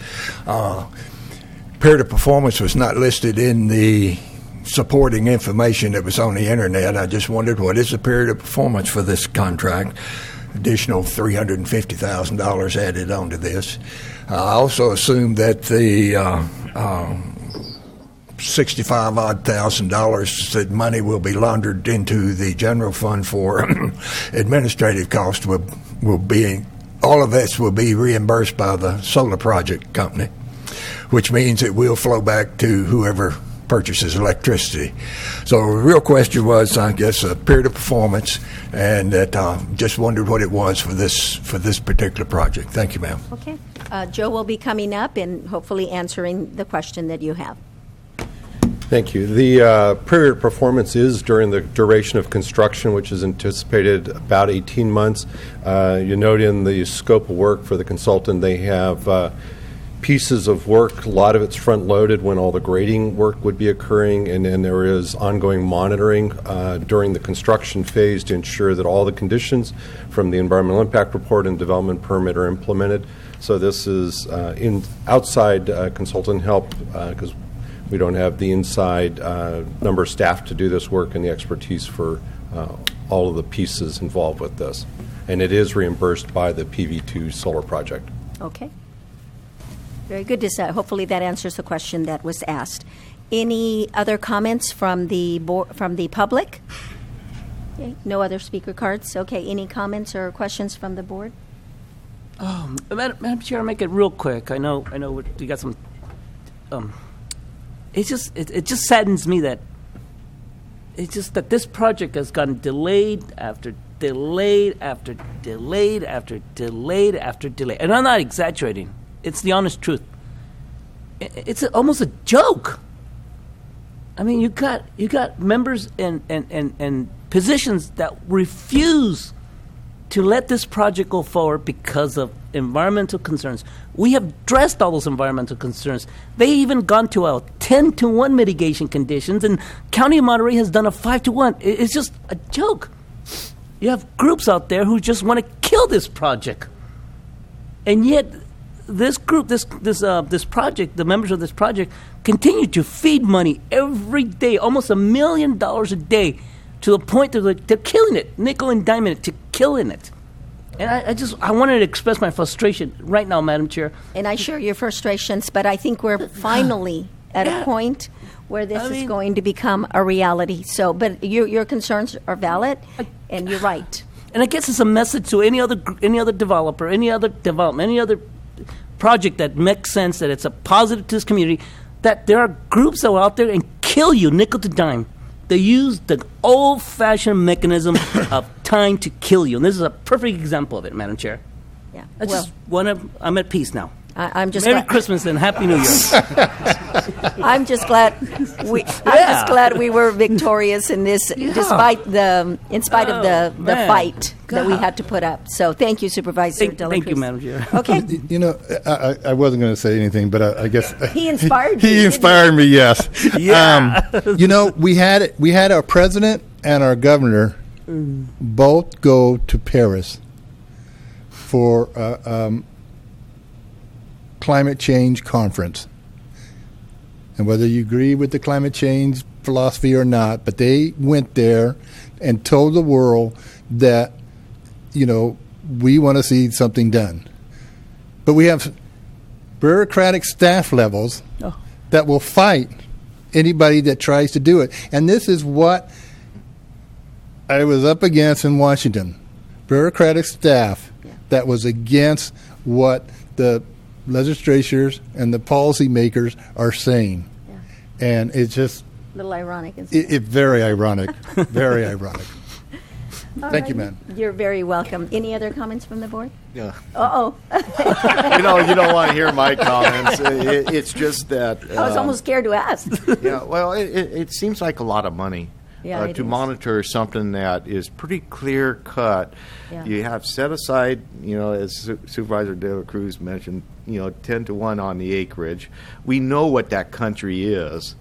Period of performance was not listed in the supporting information that was on the internet. I just wondered, what is the period of performance for this contract? Additional $350,000 added onto this. I also assumed that the $65,000 that money will be laundered into the general fund for administrative costs will be, all of this will be reimbursed by the solar project company, which means it will flow back to whoever purchases electricity. So the real question was, I guess, a period of performance, and that just wondered what it was for this particular project. Thank you, ma'am. Okay. Joe will be coming up and hopefully answering the question that you have. Thank you. The period of performance is during the duration of construction, which is anticipated about 18 months. You note in the scope of work for the consultant, they have pieces of work. A lot of it's front-loaded when all the grading work would be occurring, and then there is ongoing monitoring during the construction phase to ensure that all the conditions from the environmental impact report and development permit are implemented. So this is outside consultant help because we don't have the inside number of staff to do this work and the expertise for all of the pieces involved with this. And it is reimbursed by the PV2 solar project. Okay. Very good. Hopefully that answers the question that was asked. Any other comments from the public? Okay. No other speaker cards. Okay. Any comments or questions from the board? Madam Chair, I'll make it real quick. I know you got some. It just saddens me that this project has gotten delayed after delayed after delayed after delayed after delayed, and I'm not exaggerating. It's the honest truth. It's almost a joke. I mean, you got members and positions that refuse to let this project go forward because of environmental concerns. We have addressed all those environmental concerns. They even gone to a 10-to-1 mitigation conditions, and County of Monterey has done a 5-to-1. It's just a joke. You have groups out there who just want to kill this project, and yet this group, this project, the members of this project, continue to feed money every day, almost $1 million a day, to the point that they're killing it, nickel and diming it, to killing it. And I wanted to express my frustration right now, Madam Chair. And I share your frustrations, but I think we're finally at a point where this is going to become a reality. So, but your concerns are valid, and you're right. And I guess it's a message to any other developer, any other development, any other project that makes sense, that it's a positive to this community, that there are groups that are out there and kill you nickel to dime. They use the old-fashioned mechanism of time to kill you. And this is a perfect example of it, Madam Chair. Yeah. I'm at peace now. I'm just Merry Christmas and Happy New Year. I'm just glad we were victorious in this, in spite of the fight that we had to put up. So thank you, Supervisor De La Cruz. Thank you, Madam Chair. Okay. I wasn't going to say anything, but I guess he inspired you. He inspired me. Yes. Yeah. We had our president and our governor both go to Paris for climate change conference. And whether you agree with the climate change philosophy or not, but they went there and told the world that, we want to see something done. But we have bureaucratic staff levels that will fight anybody that tries to do it. And this is what I was up against in Washington. Bureaucratic staff that was against what the legislatures and the policymakers are saying. Yeah. And it's just a little ironic, isn't it? It's very ironic. Very ironic. Thank you, ma'am. You're very welcome. Any other comments from the board? Yeah. Uh-oh. You don't want to hear my comments. It's just that... I was almost scared to ask. Yeah, well, it seems like a lot of money. Yeah, to monitor something that is pretty clear cut. Yeah. You have set aside, as Supervisor De La Cruz mentioned, 10 to 1 on the acreage. We know what that country is.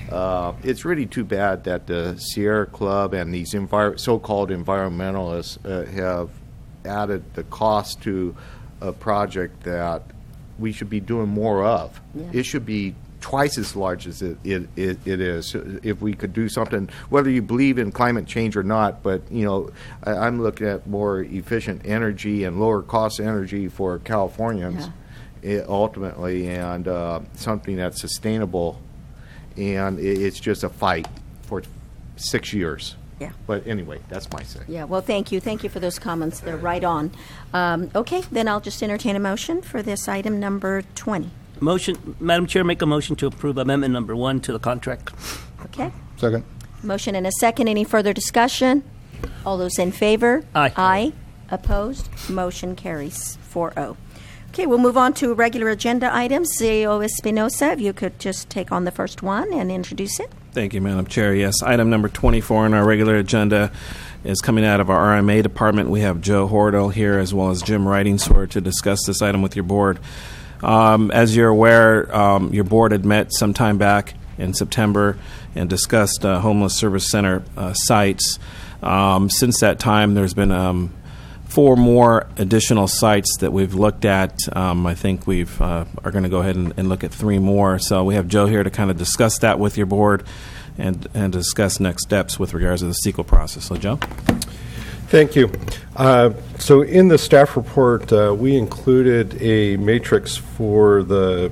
It's really too bad that the Sierra Club and these so-called environmentalists have added the cost to a project that we should be doing more of. Yeah. It should be twice as large as it is. If we could do something, whether you believe in climate change or not, but I'm looking at more efficient energy and lower cost energy for Californians, ultimately, and something that's sustainable. And it's just a fight for 6 years. Yeah. But anyway, that's my say. Yeah. Well, thank you. Thank you for those comments. They're right on. Okay. Then I'll just entertain a motion for this item number 20. Motion, Madam Chair, make a motion to approve amendment number 1 to the contract. Okay. Second. Motion and a second. Any further discussion? All those in favor? Aye. Aye. Opposed? Motion carries 4-0. Okay, we'll move on to regular agenda items. CEO Espinosa, if you could just take on the first one and introduce it. Thank you, Madam Chair. Yes, item number 24 on our regular agenda is coming out of our RMA department. We have Joe Hordle here as well as Jim Wrightingsword to discuss this item with your board. As you're aware, your board had met some time back in September and discussed homeless service center sites. Since that time, there's been 4 more additional sites that we've looked at. I think we've are going to go ahead and look at 3 more. So we have Joe here to kind of discuss that with your board and discuss next steps with regards to the CEQA process. So, Joe? Thank you. So in the staff report, we included a matrix to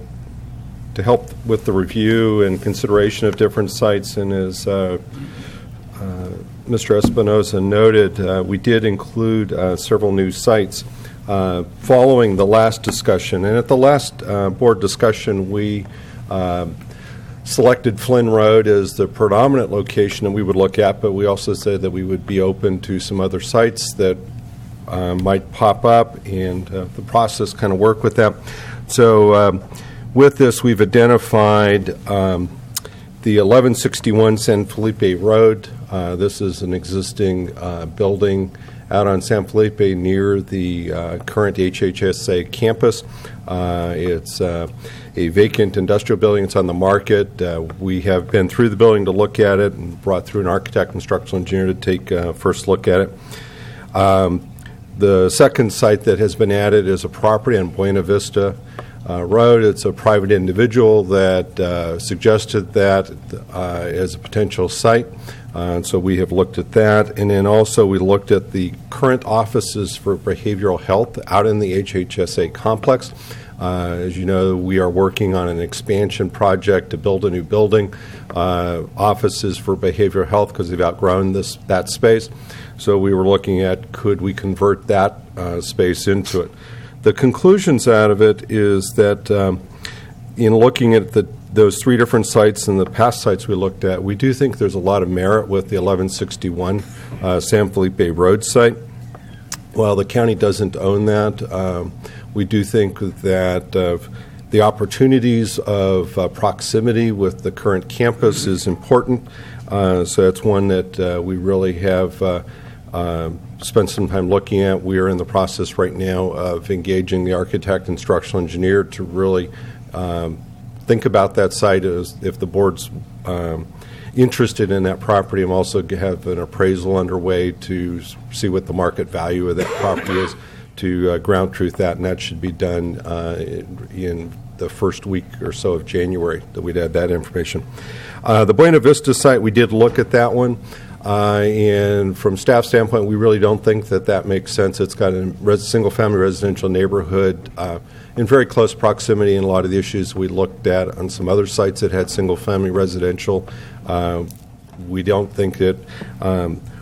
help with the review and consideration of different sites. And as Mr. Espinosa noted, we did include several new sites following the last discussion. And at the last board discussion, we selected Flynn Road as the predominant location that we would look at, but we also said that we would be open to some other sites that might pop up, and the process kind of work with that. So with this, we've identified the 1161 San Felipe Road. This is an existing building out on San Felipe near the current HHSA campus. It's a vacant industrial building. It's on the market. We have been through the building to look at it and brought through an architect and structural engineer to take a first look at it. The second site that has been added is a property on Buena Vista road. It's a private individual that suggested that as a potential site. And so we have looked at that. And then also we looked at the current offices for behavioral health out in the HHSA complex. As you know, we are working on an expansion project to build a new building, offices for behavioral health, because they've outgrown that space. So we were looking at, could we convert that space into it? The conclusions out of it is that in looking at those three different sites and the past sites we looked at, we do think there's a lot of merit with the 1161 San Felipe Road site. While the county doesn't own that, we do think that the opportunities of proximity with the current campus is important. So that's one that we really have spent some time looking at. We are in the process right now of engaging the architect and structural engineer to really think about that site as if the board's interested in that property. I'm also have an appraisal underway to see what the market value of that property is, to ground truth that, and that should be done in the first week or so of January that we'd add that information. The Buena Vista site, we did look at that one, and from staff standpoint, we really don't think that makes sense. It's got a single-family residential neighborhood in very close proximity, and a lot of the issues we looked at on some other sites that had single-family residential. We don't think it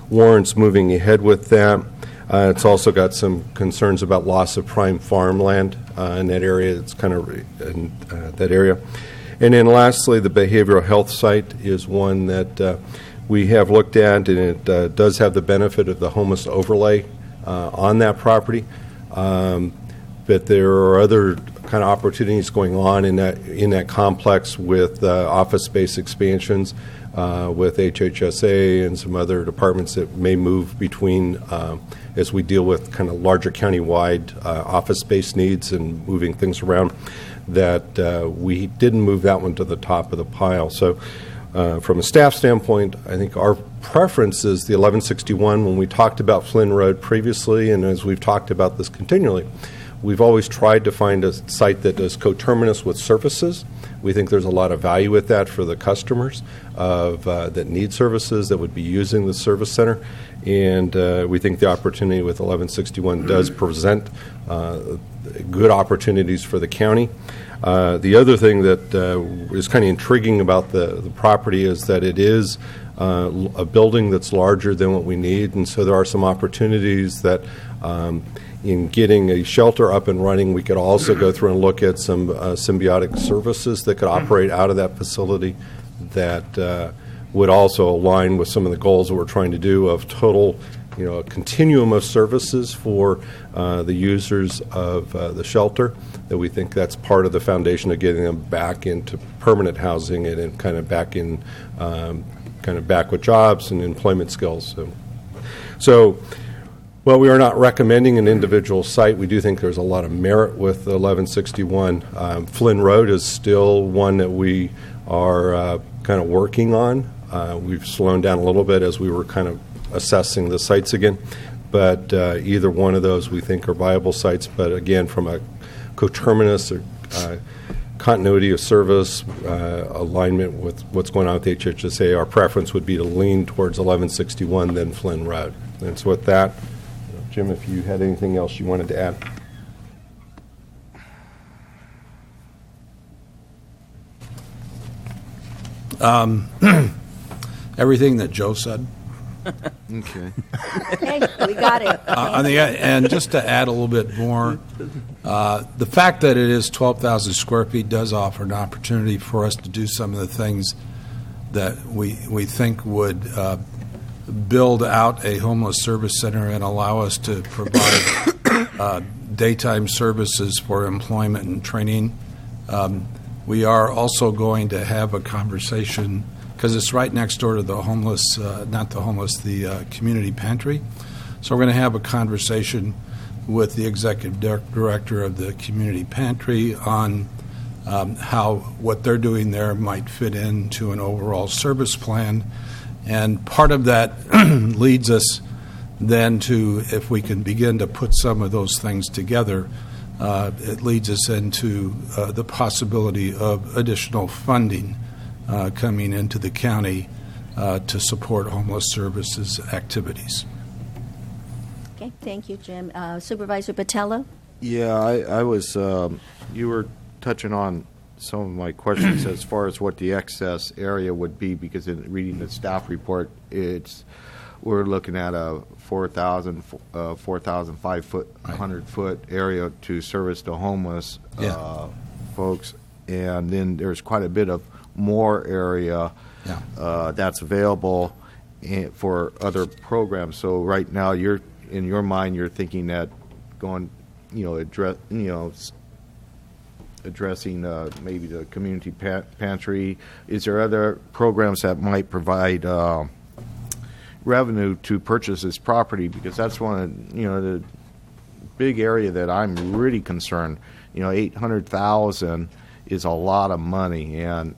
warrants moving ahead with that. It's also got some concerns about loss of prime farmland in that area. It's kind of in that area. And then lastly, the behavioral health site is one that we have looked at, and it does have the benefit of the homeless overlay on that property. But there are other kind of opportunities going on in that complex with office space expansions with HHSA and some other departments that may move between as we deal with kind of larger county-wide office space needs and moving things around, that we didn't move that one to the top of the pile. So from a staff standpoint, I think our preference is the 1161. When we talked about Flynn Road previously, and as we've talked about this continually, we've always tried to find a site that is coterminous with services. We think there's a lot of value with that for the customers that need services, that would be using the service center. And we think the opportunity with 1161 does present good opportunities for the county. The other thing that is kind of intriguing about the property is that it is a building that's larger than what we need, and so there are some opportunities that in getting a shelter up and running, we could also go through and look at some symbiotic services that could operate out of that facility that would also align with some of the goals that we're trying to do of total, a continuum of services for the users of the shelter, that we think that's part of the foundation of getting them back into permanent housing and kind of back in, back with jobs and employment skills. So well, we are not recommending an individual site. We do think there's a lot of merit with the 1161. Flynn Road is still one that we are kind of working on. We've slowed down a little bit as we were kind of assessing the sites again. But either one of those we think are viable sites. But again, from a coterminous or continuity of service, alignment with what's going on with HHSA, our preference would be to lean towards 1161 than Flynn Road. And so with that, Jim, if you had anything else you wanted to add. Everything that Joe said. Okay. Okay, we got it. And just to add a little bit more, the fact that it is 12,000 square feet does offer an opportunity for us to do some of the things that we think would build out a homeless service center and allow us to provide daytime services for employment and training. We are also going to have a conversation, because it's right next door to the homeless, the community pantry. So we're going to have a conversation with the executive director of the community pantry on how what they're doing there might fit into an overall service plan. And part of that leads us then to, if we can begin to put some of those things together, it leads us into the possibility of additional funding coming into the county to support homeless services activities. Okay, thank you, Jim. Supervisor Patello? Yeah, I was, you were touching on some of my questions as far as what the excess area would be, because in reading the staff report, we're looking at a 4,500-foot area to service the homeless folks, and then there's quite a bit of more area that's available for other programs. So right now, in your mind, you're thinking that going, addressing maybe the community pantry. Is there other programs that might provide revenue to purchase this property? Because that's one of the big area that I'm really concerned. $800,000 is a lot of money, and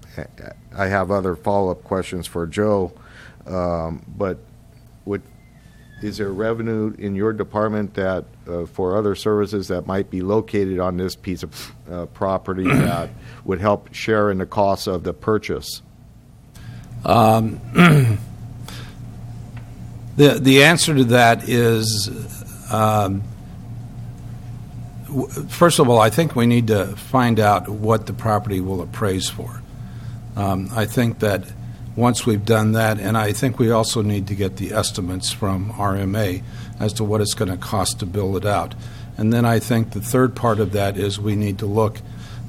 I have other follow-up questions for Joe. But is there revenue in your department that for other services that might be located on this piece of property that would help share in the cost of the purchase? The answer to that is, first of all, I think we need to find out what the property will appraise for. I think that once we've done that, and I think we also need to get the estimates from RMA as to what it's going to cost to build it out. And then I think the third part of that is we need to look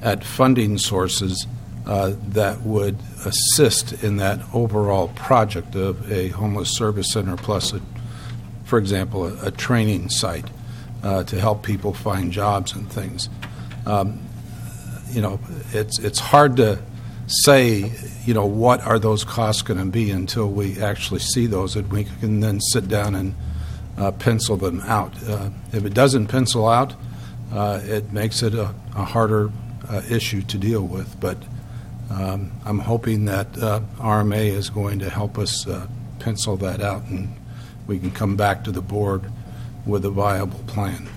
at funding sources that would assist in that overall project of a homeless service center plus, for example, a training site to help people find jobs and things. It's hard to say, what are those costs going to be until we actually see those, and we can then sit down and pencil them out. If it doesn't pencil out, it makes it a harder issue to deal with. But I'm hoping that RMA is going to help us pencil that out, and we can come back to the board with a viable plan.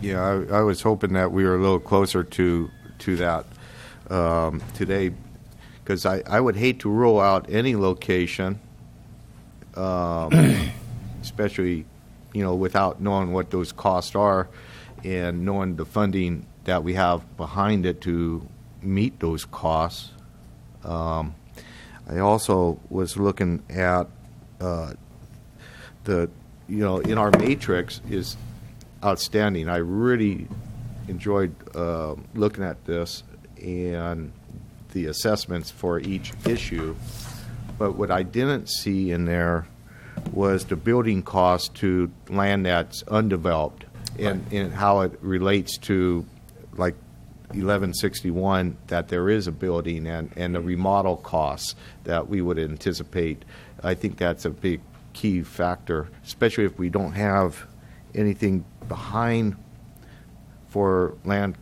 Yeah, I was hoping that we were a little closer to that today, because I would hate to rule out any location, especially without knowing what those costs are and knowing the funding that we have behind it to meet those costs. I also was looking at in our matrix is outstanding. I really enjoyed looking at this and the assessments for each issue. But what I didn't see in there was the building cost to land that's undeveloped, and how it relates to like 1161, that there is a building, and the remodel costs that we would anticipate. I think that's a big key factor, especially if we don't have anything behind for land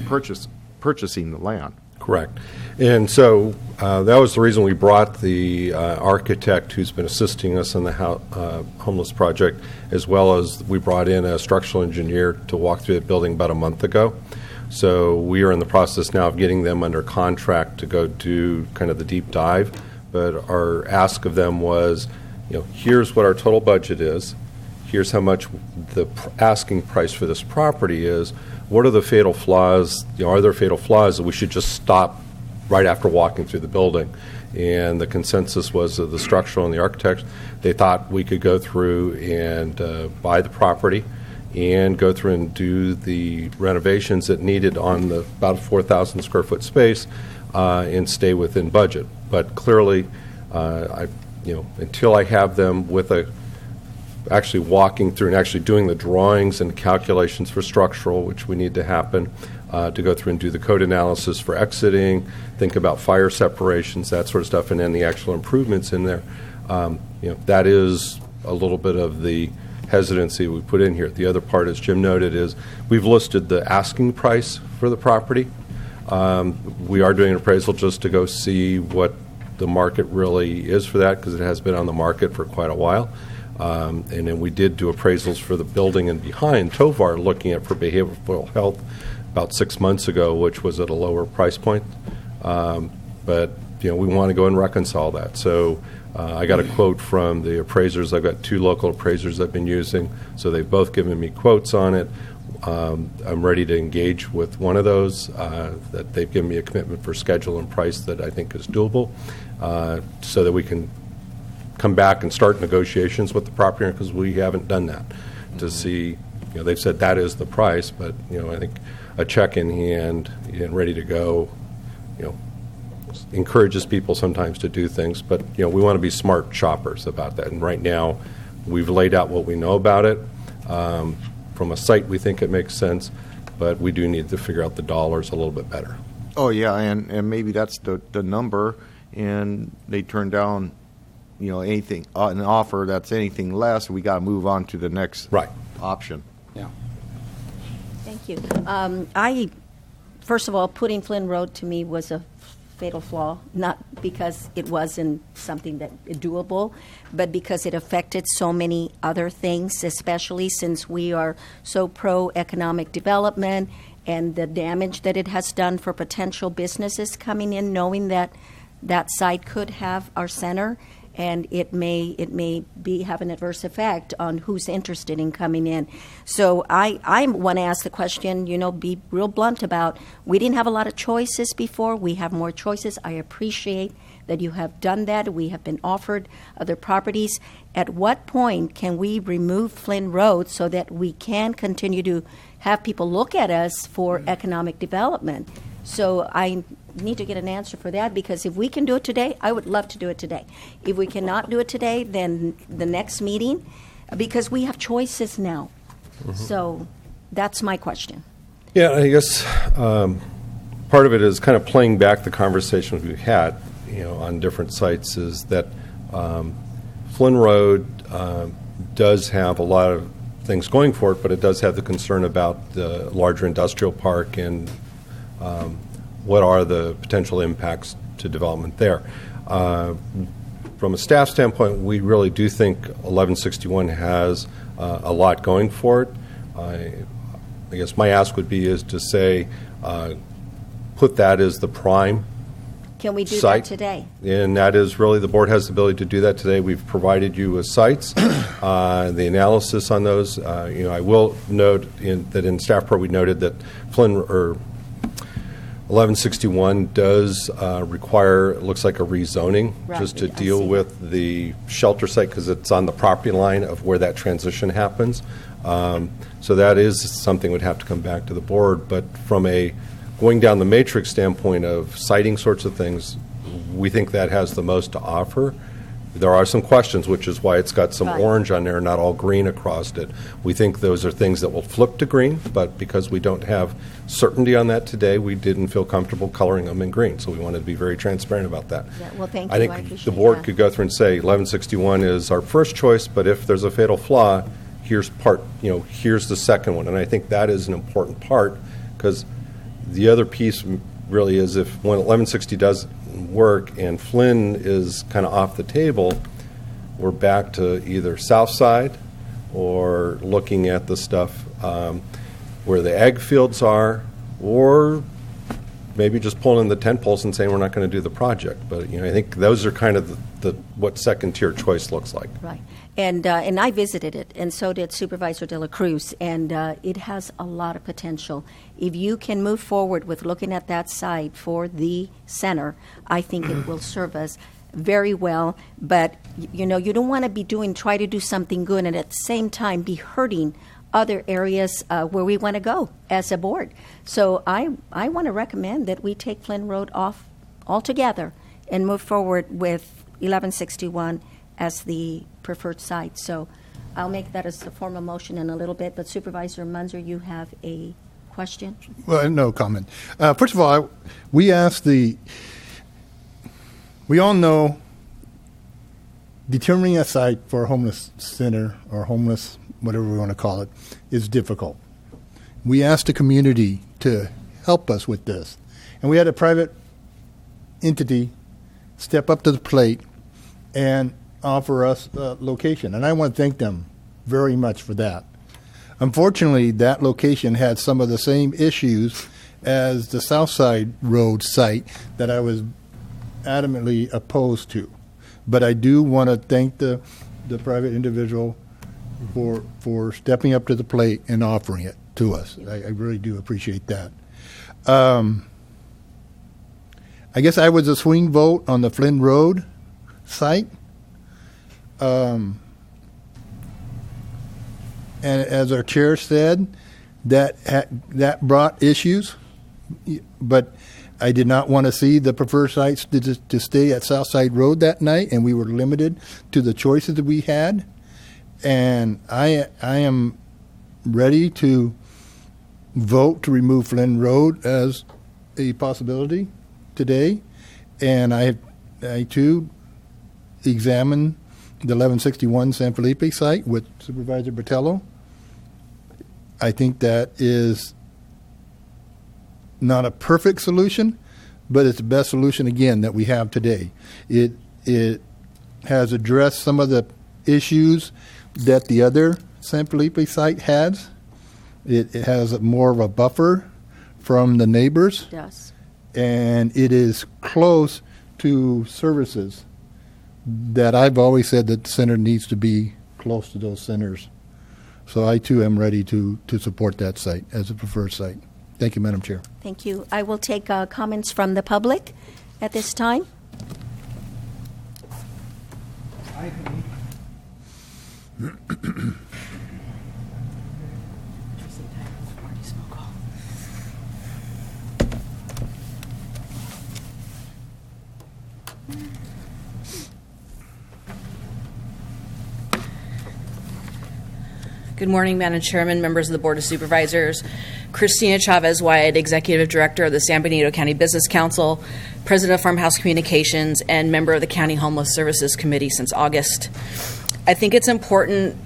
purchasing the land. Correct. And so that was the reason we brought the architect who's been assisting us in the homeless project, as well as we brought in a structural engineer to walk through the building about a month ago. So we are in the process now of getting them under contract to go do kind of the deep dive. But our ask of them was, here's what our total budget is. Here's how much the asking price for this property is. What are the fatal flaws? Are there fatal flaws that we should just stop right after walking through the building? And the consensus was that the structural and the architects, they thought we could go through and buy the property and go through and do the renovations that needed on the about 4,000 square foot space and stay within budget. But clearly, until I have them with actually walking through and actually doing the drawings and calculations for structural, which we need to happen, to go through and do the code analysis for exiting, think about fire separations, that sort of stuff, and then the actual improvements in there. That is a little bit of the hesitancy we put in here. The other part, as Jim noted, is we've listed the asking price for the property. We are doing an appraisal just to go see what the market really is for that, because it has been on the market for quite a while. And then we did do appraisals for the building and behind Tovar, looking at for behavioral health about 6 months ago, which was at a lower price point. But we want to go and reconcile that. So I got a quote from the appraisers. I've got 2 local appraisers I've been using, so they've both given me quotes on it. I'm ready to engage with one of those. That they've given me a commitment for schedule and price that I think is doable, so that we can come back and start negotiations with the property owner, because we haven't done that. To see, they've said that is the price, but I think a check in hand and ready to go, encourages people sometimes to do things. But we want to be smart shoppers about that. And right now, we've laid out what we know about it. From a site, we think it makes sense, but we do need to figure out the dollars a little bit better. Oh, yeah, and maybe that's the number, and they turn down, anything, an offer that's anything less, we got to move on to the next option. Yeah. Thank you. First of all, putting Flynn Road to me was a fatal flaw, not because it wasn't something that doable, but because it affected so many other things, especially since we are so pro-economic development and the damage that it has done for potential businesses coming in, knowing that that site could have our center, and it may have an adverse effect on who's interested in coming in. So I want to ask the question, be real blunt about, we didn't have a lot of choices before. We have more choices. I appreciate that you have done that. We have been offered other properties. At what point can we remove Flynn Road so that we can continue to have people look at us for economic development? So I need to get an answer for that, because if we can do it today, I would love to do it today. If we cannot do it today, then the next meeting, because we have choices now. Mm-hmm. So that's my question. Yeah, I guess part of it is kind of playing back the conversations we've had, on different sites, is that Flynn Road does have a lot of things going for it, but it does have the concern about the larger industrial park and what are the potential impacts to development there. From a staff standpoint, we really do think 1161 has a lot going for it. I guess my ask would be is to say, put that as the prime. Can we do site, that today? And that is really, the board has the ability to do that today. We've provided you with sites, the analysis on those. I will note that in staff report we noted that 1161 does require, it looks like, a rezoning, just to deal with the shelter site, because it's on the property line of where that transition happens. So that is something would have to come back to the board. But from a going down the matrix standpoint of citing sorts of things, we think that has the most to offer. There are some questions, which is why it's got some orange on there, not all green across it. We think those are things that will flip to green, but because we don't have certainty on that today, we didn't feel comfortable coloring them in green. So we wanted to be very transparent about that. Yeah, well, thank you. I think the board could go through and say 1161 is our first choice, but if there's a fatal flaw, here's here's the second one. And I think that is an important part, because the other piece really is, if when 1160 does work and Flynn is kind of off the table, we're back to either south side or looking at the stuff where the ag fields are, or maybe just pulling in the tent poles and saying we're not going to do the project. But I think those are kind of the what second tier choice looks like. Right. And I visited it, and so did Supervisor De La Cruz, and it has a lot of potential. If you can move forward with looking at that site for the center, I think it will serve us very well. But you don't want to try to do something good and at the same time be hurting other areas where we want to go as a board. So I want to recommend that we take Flynn Road off altogether and move forward with 1161 as the preferred site. So I'll make that as a formal motion in a little bit. But Supervisor Munzer, you have a question? Well, no comment. First of all, we all know determining a site for a homeless center or homeless, whatever we want to call it, is difficult. We asked the community to help us with this. And we had a private entity step up to the plate and offer us a location, and I want to thank them very much for that. Unfortunately, that location had some of the same issues as the Southside Road site that I was adamantly opposed to. But I do want to thank the private individual for stepping up to the plate and offering it to us. I really do appreciate that. I guess I was a swing vote on the Flynn Road site. And as our chair said, that brought issues, but I did not want to see the preferred sites to stay at Southside Road that night, and we were limited to the choices that we had. And I am ready to vote to remove Flynn Road as a possibility today, and I too examined the 1161 San Felipe site with Supervisor Botello. I think that is not a perfect solution, but it's the best solution, again, that we have today. It has addressed some of the issues that the other San Felipe site has. It has more of a buffer from the neighbors. Yes. And it is close to services that I've always said that the center needs to be close to those centers. So I, too, am ready to support that site as a preferred site. Thank you, Madam Chair. Thank you. I will take comments from the public at this time. Good morning, Madam Chairman, members of the Board of Supervisors. Christina Chavez-White, Executive Director of the San Benito County Business Council, President of Farmhouse Communications, and member of the County Homeless Services Committee since August. I think it's important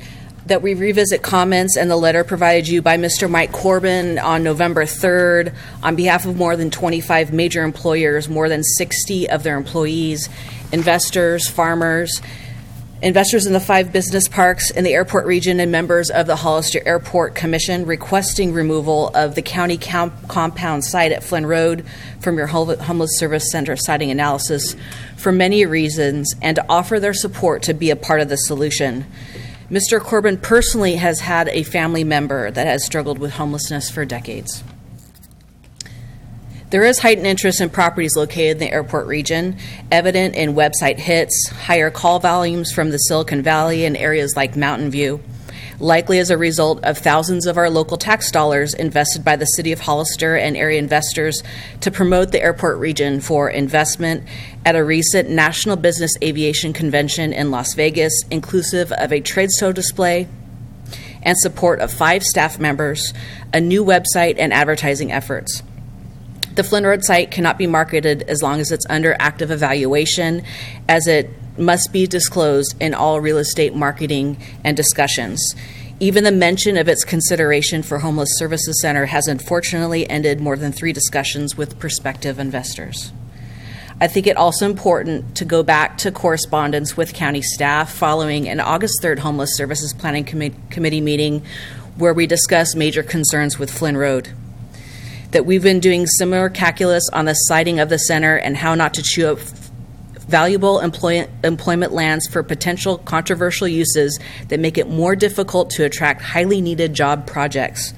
that we revisit comments and the letter provided you by Mr. Mike Corbin on November 3rd on behalf of more than 25 major employers, more than 60 of their employees, investors, farmers, investors in the 5 business parks in the airport region, and members of the Hollister Airport Commission requesting removal of the county compound site at Flynn Road from your Homeless Service Center siting analysis for many reasons, and to offer their support to be a part of the solution. Mr. Corbin personally has had a family member that has struggled with homelessness for decades. There is heightened interest in properties located in the airport region, evident in website hits, higher call volumes from the Silicon Valley and areas like Mountain View, likely as a result of thousands of our local tax dollars invested by the City of Hollister and area investors to promote the airport region for investment at a recent National Business Aviation Convention in Las Vegas, inclusive of a trade show display and support of 5 staff members, a new website, and advertising efforts. The Flynn Road site cannot be marketed as long as it's under active evaluation, as it must be disclosed in all real estate marketing and discussions. Even the mention of its consideration for Homeless Services Center has unfortunately ended more than 3 discussions with prospective investors. I think it also important to go back to correspondence with county staff following an August 3rd Homeless Services Planning Committee meeting where we discussed major concerns with Flynn Road. That we've been doing similar calculus on the siting of the center and how not to chew up valuable employment lands for potential controversial uses that make it more difficult to attract highly needed job projects.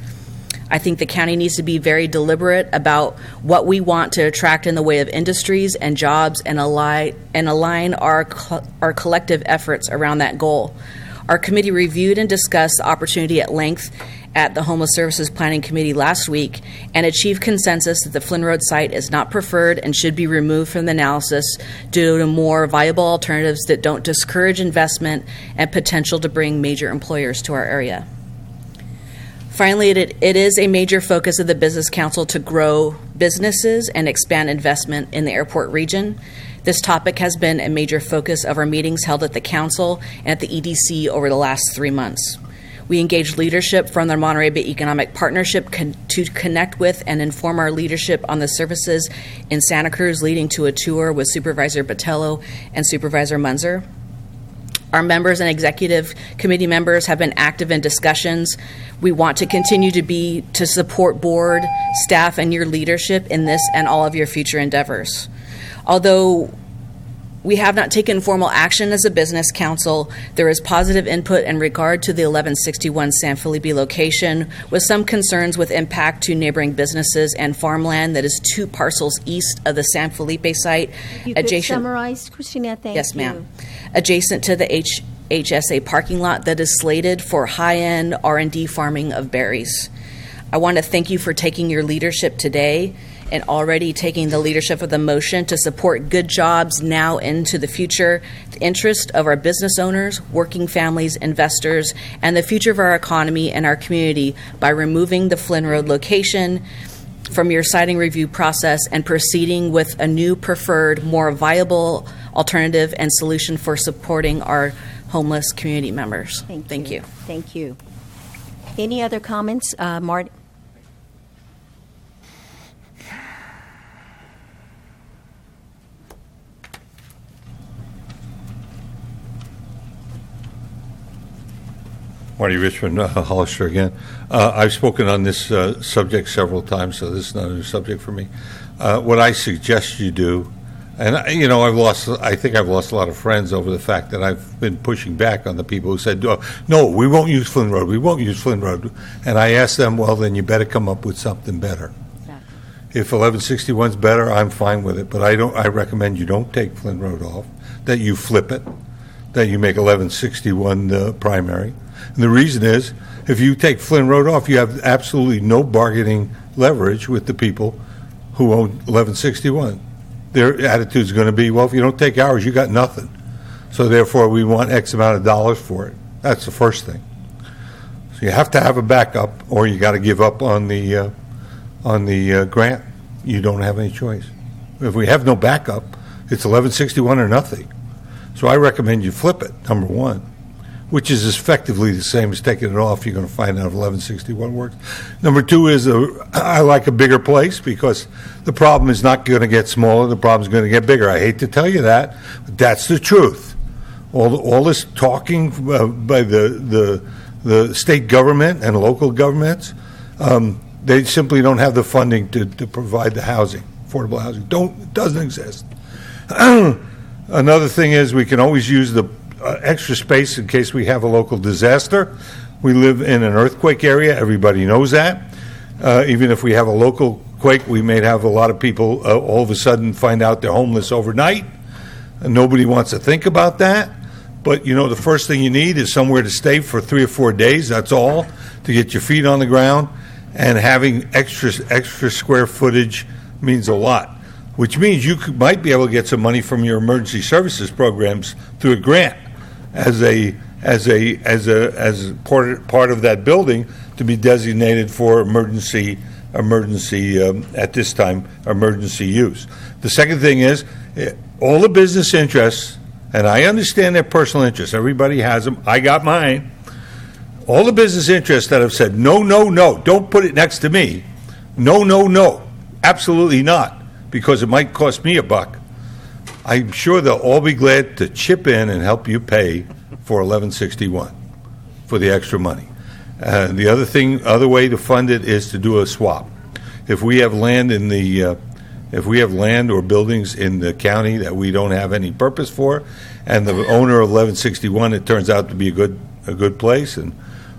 I think the county needs to be very deliberate about what we want to attract in the way of industries and jobs and align our collective efforts around that goal. Our committee reviewed and discussed the opportunity at length at the Homeless Services Planning Committee last week and achieved consensus that the Flynn Road site is not preferred and should be removed from the analysis due to more viable alternatives that don't discourage investment and potential to bring major employers to our area. Finally, it is a major focus of the Business Council to grow businesses and expand investment in the airport region. This topic has been a major focus of our meetings held at the Council and at the EDC over the last 3 months. We engaged leadership from the Monterey Bay Economic Partnership to connect with and inform our leadership on the services in Santa Cruz, leading to a tour with Supervisor Botello and Supervisor Munzer. Our members and executive committee members have been active in discussions. We want to continue to support board, staff, and your leadership in this and all of your future endeavors. Although we have not taken formal action as a business council, there is positive input in regard to the 1161 San Felipe location, with some concerns with impact to neighboring businesses and farmland that is 2 parcels east of the San Felipe site. You could summarize, Christina, thank you. Yes, ma'am. Adjacent to the HSA parking lot that is slated for high-end R&D farming of berries. I want to thank you for taking your leadership today and already taking the leadership of the motion to support good jobs now into the future, the interest of our business owners, working families, investors, and the future of our economy and our community by removing the Flynn Road location from your siting review process and proceeding with a new preferred, more viable alternative and solution for supporting our homeless community members. Thank you. Thank you. Any other comments? Marty? Marty Richmond, Hollister again. I've spoken on this subject several times, so this is not a new subject for me. What I suggest you do, and I think I've lost a lot of friends over the fact that I've been pushing back on the people who said, no, we won't use Flynn Road, we won't use Flynn Road. And I asked them, well, then you better come up with something better. If 1161's better, I'm fine with it, but I recommend you don't take Flynn Road off, that you flip it, that you make 1161 the primary. And the reason is, if you take Flynn Road off, you have absolutely no bargaining leverage with the people who own 1161. Their attitude is going to be, well, if you don't take ours, you got nothing. So therefore, we want X amount of dollars for it. That's the first thing. So you have to have a backup, or you got to give up on the grant. You don't have any choice. If we have no backup, it's 1161 or nothing. So I recommend you flip it, number one, which is effectively the same as taking it off. You're going to find out if 1161 works. Number two is I like a bigger place, because the problem is not going to get smaller. The problem is going to get bigger. I hate to tell you that, but that's the truth. All this talking by the state government and local governments, they simply don't have the funding to provide the housing, affordable housing. It doesn't exist. Another thing is we can always use the extra space in case we have a local disaster. We live in an earthquake area. Everybody knows that. Even if we have a local quake, we may have a lot of people all of a sudden find out they're homeless overnight. And nobody wants to think about that. But, the first thing you need is somewhere to stay for 3 or 4 days. That's all, to get your feet on the ground. And having extra square footage means a lot, which means you might be able to get some money from your emergency services programs through a grant as part of that building to be designated for emergency at this time emergency use. The second thing is all the business interests, and I understand their personal interests. Everybody has them. I got mine. All the business interests that have said no, don't put it next to me. No, absolutely not, because it might cost me $1. I'm sure they'll all be glad to chip in and help you pay for 1161 for the extra money. The other way to fund it is to do a swap. If we have land or buildings in the county that we don't have any purpose for, and the owner of 1161, it turns out to be a good place and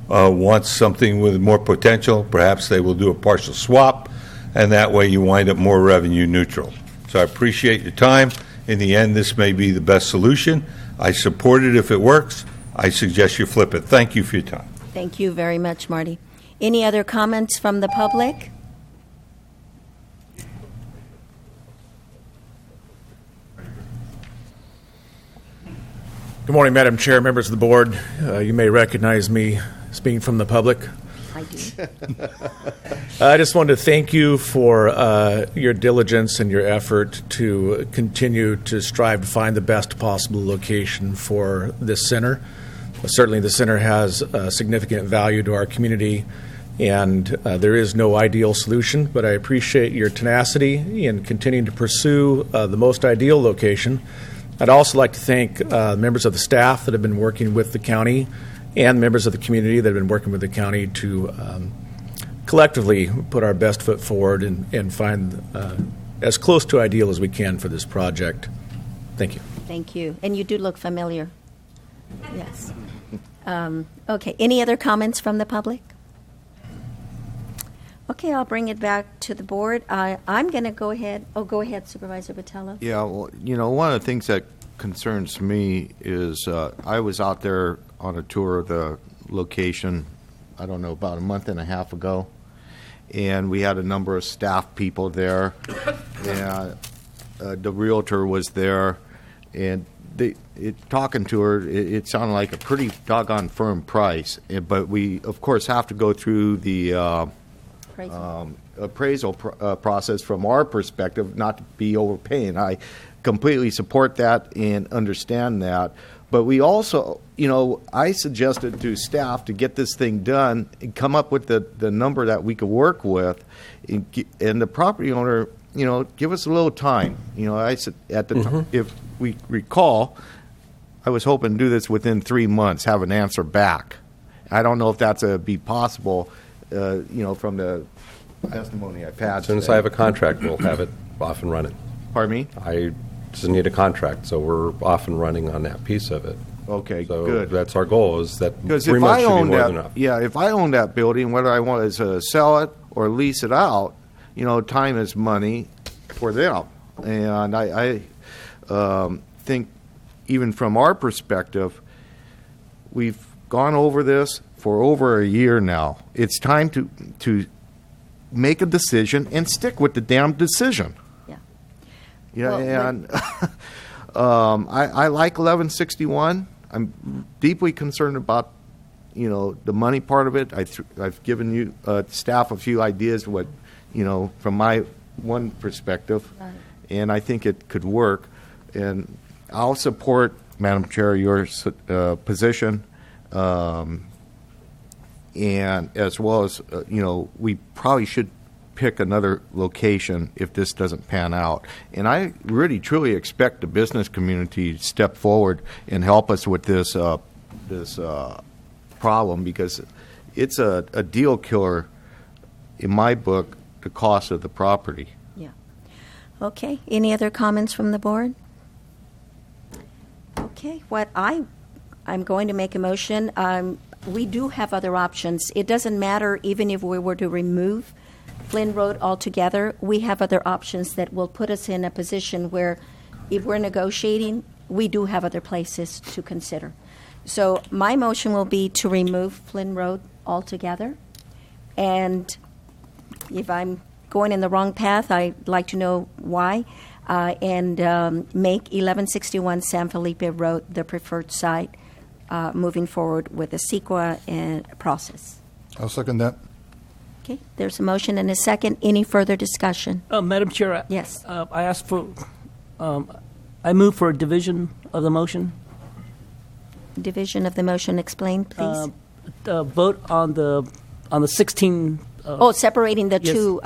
wants something with more potential, perhaps they will do a partial swap, and that way you wind up more revenue neutral. So I appreciate your time. In the end, this may be the best solution. I support it if it works. I suggest you flip it. Thank you for your time. Thank you very much, Marty. Any other comments from the public? Good morning, Madam Chair, members of the board. You may recognize me speaking from the public. I do. I just wanted to thank you for your diligence and your effort to continue to strive to find the best possible location for this center. Certainly the center has significant value to our community, and there is no ideal solution, but I appreciate your tenacity in continuing to pursue the most ideal location I'd also like to thank members of the staff that have been working with the county and members of the community that have been working with the county to collectively put our best foot forward and find as close to ideal as we can for this project. Thank you. Thank you. And you do look familiar. Yes. Okay. Any other comments from the public? Okay, I'll bring it back to the board. I'm going to go ahead. Oh, go ahead, Supervisor Botello. Yeah, well, one of the things that concerns me is I was out there on a tour of the location, I don't know, about a month and a half ago, and we had a number of staff people there, and the realtor was there, and talking to her, it sounded like a pretty doggone firm price, but we, of course, have to go through the appraisal process from our perspective, not to be overpaying. I completely support that and understand that. But we also, I suggested to staff to get this thing done and come up with the number that we could work with, and the property owner, give us a little time. I said at the time, if we recall, I was hoping to do this within 3 months, have an answer back. I don't know if that's be possible. From the testimony I've had. As soon as I have a contract, we'll have it off and running. Pardon me? I just need a contract, so we're off and running on that piece of it. Okay, so good. That's our goal, is that 3 if months I should be own more that, than enough. Yeah, if I own that building, whether I want to sell it or lease it out, time is money for them. And I think even from our perspective, we've gone over this for over a year now. It's time to make a decision and stick with the damn decision. Yeah. Yeah, Well, and I like 1161. I'm deeply concerned about the money part of it. I've given you staff a few ideas what from my one perspective, Right. and I think it could work. And I'll support, Madam Chair, your position. And as well as, we probably should pick another location if this doesn't pan out. And I really, truly expect the business community to step forward and help us with this problem, because it's a deal killer, in my book, the cost of the property. Yeah. Okay. Any other comments from the board? Okay. I'm going to make a motion. We do have other options. It doesn't matter even if we were to remove Flynn Road altogether. We have other options that will put us in a position where if we're negotiating, we do have other places to consider. So my motion will be to remove Flynn Road altogether. And if I'm going in the wrong path, I'd like to know why. And make 1161 San Felipe Road the preferred site moving forward with the CEQA process. I'll second that. Okay, there's a motion and a second. Any further discussion? Madam Chair, Yes. I asked for, I move for a division of the motion. Division of the motion, explain, please. Vote on the 16. Separating the yes. two.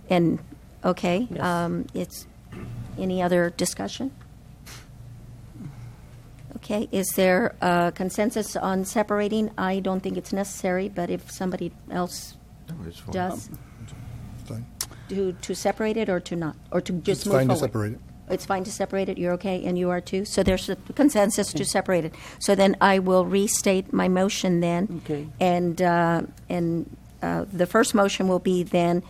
And okay, Yes. it's any other discussion? Okay, is there a consensus on separating? I don't think it's necessary, but if somebody else does, Fine. to separate it or to not, or to just It's move fine to forward? separate it. It's fine to separate it. You're okay, and you are too. So there's a consensus to separate it. So then I will restate my motion then. Okay. And the first motion will be then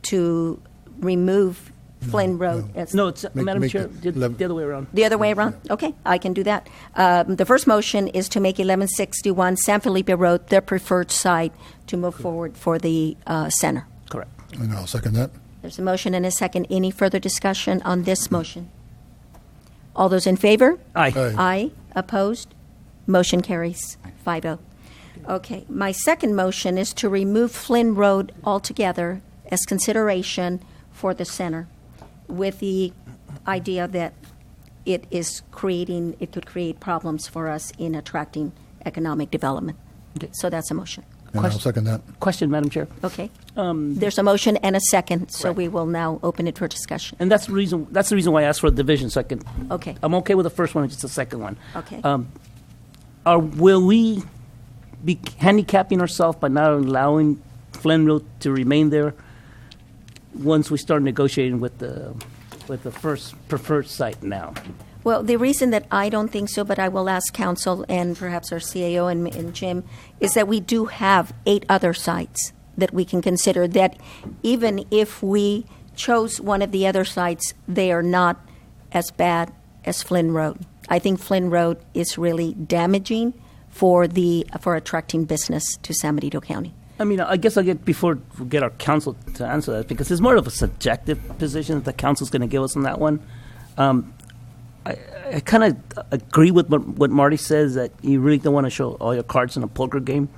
to remove Flynn Road. as No, it's Make- Madam make Chair, it the other way around. the other way around? Okay, I can do that. The first motion is to make 1161 San Felipe Road the preferred site to move forward for the center. Correct. And I'll second that. There's a motion and a second. Any further discussion on this motion? All those in favor? Aye. Aye. Aye. Opposed? Motion carries 5-0. Okay, my second motion is to remove Flynn Road altogether as consideration for the center, with the idea that it could create problems for us in attracting economic development. Okay. So that's a motion. and I'll second that. Question, Madam Chair. Okay. There's a motion and a second, so we will now open it for discussion. And that's the reason why I asked for a division, so I can. Okay. I'm okay with the first one, just the second one. Okay. Will we be handicapping ourselves by not allowing Flynn Road to remain there once we start negotiating with the first preferred site now? Well, the reason that I don't think so, but I will ask council and perhaps our CAO and Jim, is that we do have 8 other sites that we can consider that even if we chose one of the other sites, they are not as bad as Flynn Road. I think Flynn Road is really damaging for attracting business to San Benito County. I mean, I guess before we get our council to answer that, because it's more of a subjective position that the council's going to give us on that one. I kind of agree with what Marty says, that you really don't want to show all your cards in a poker game,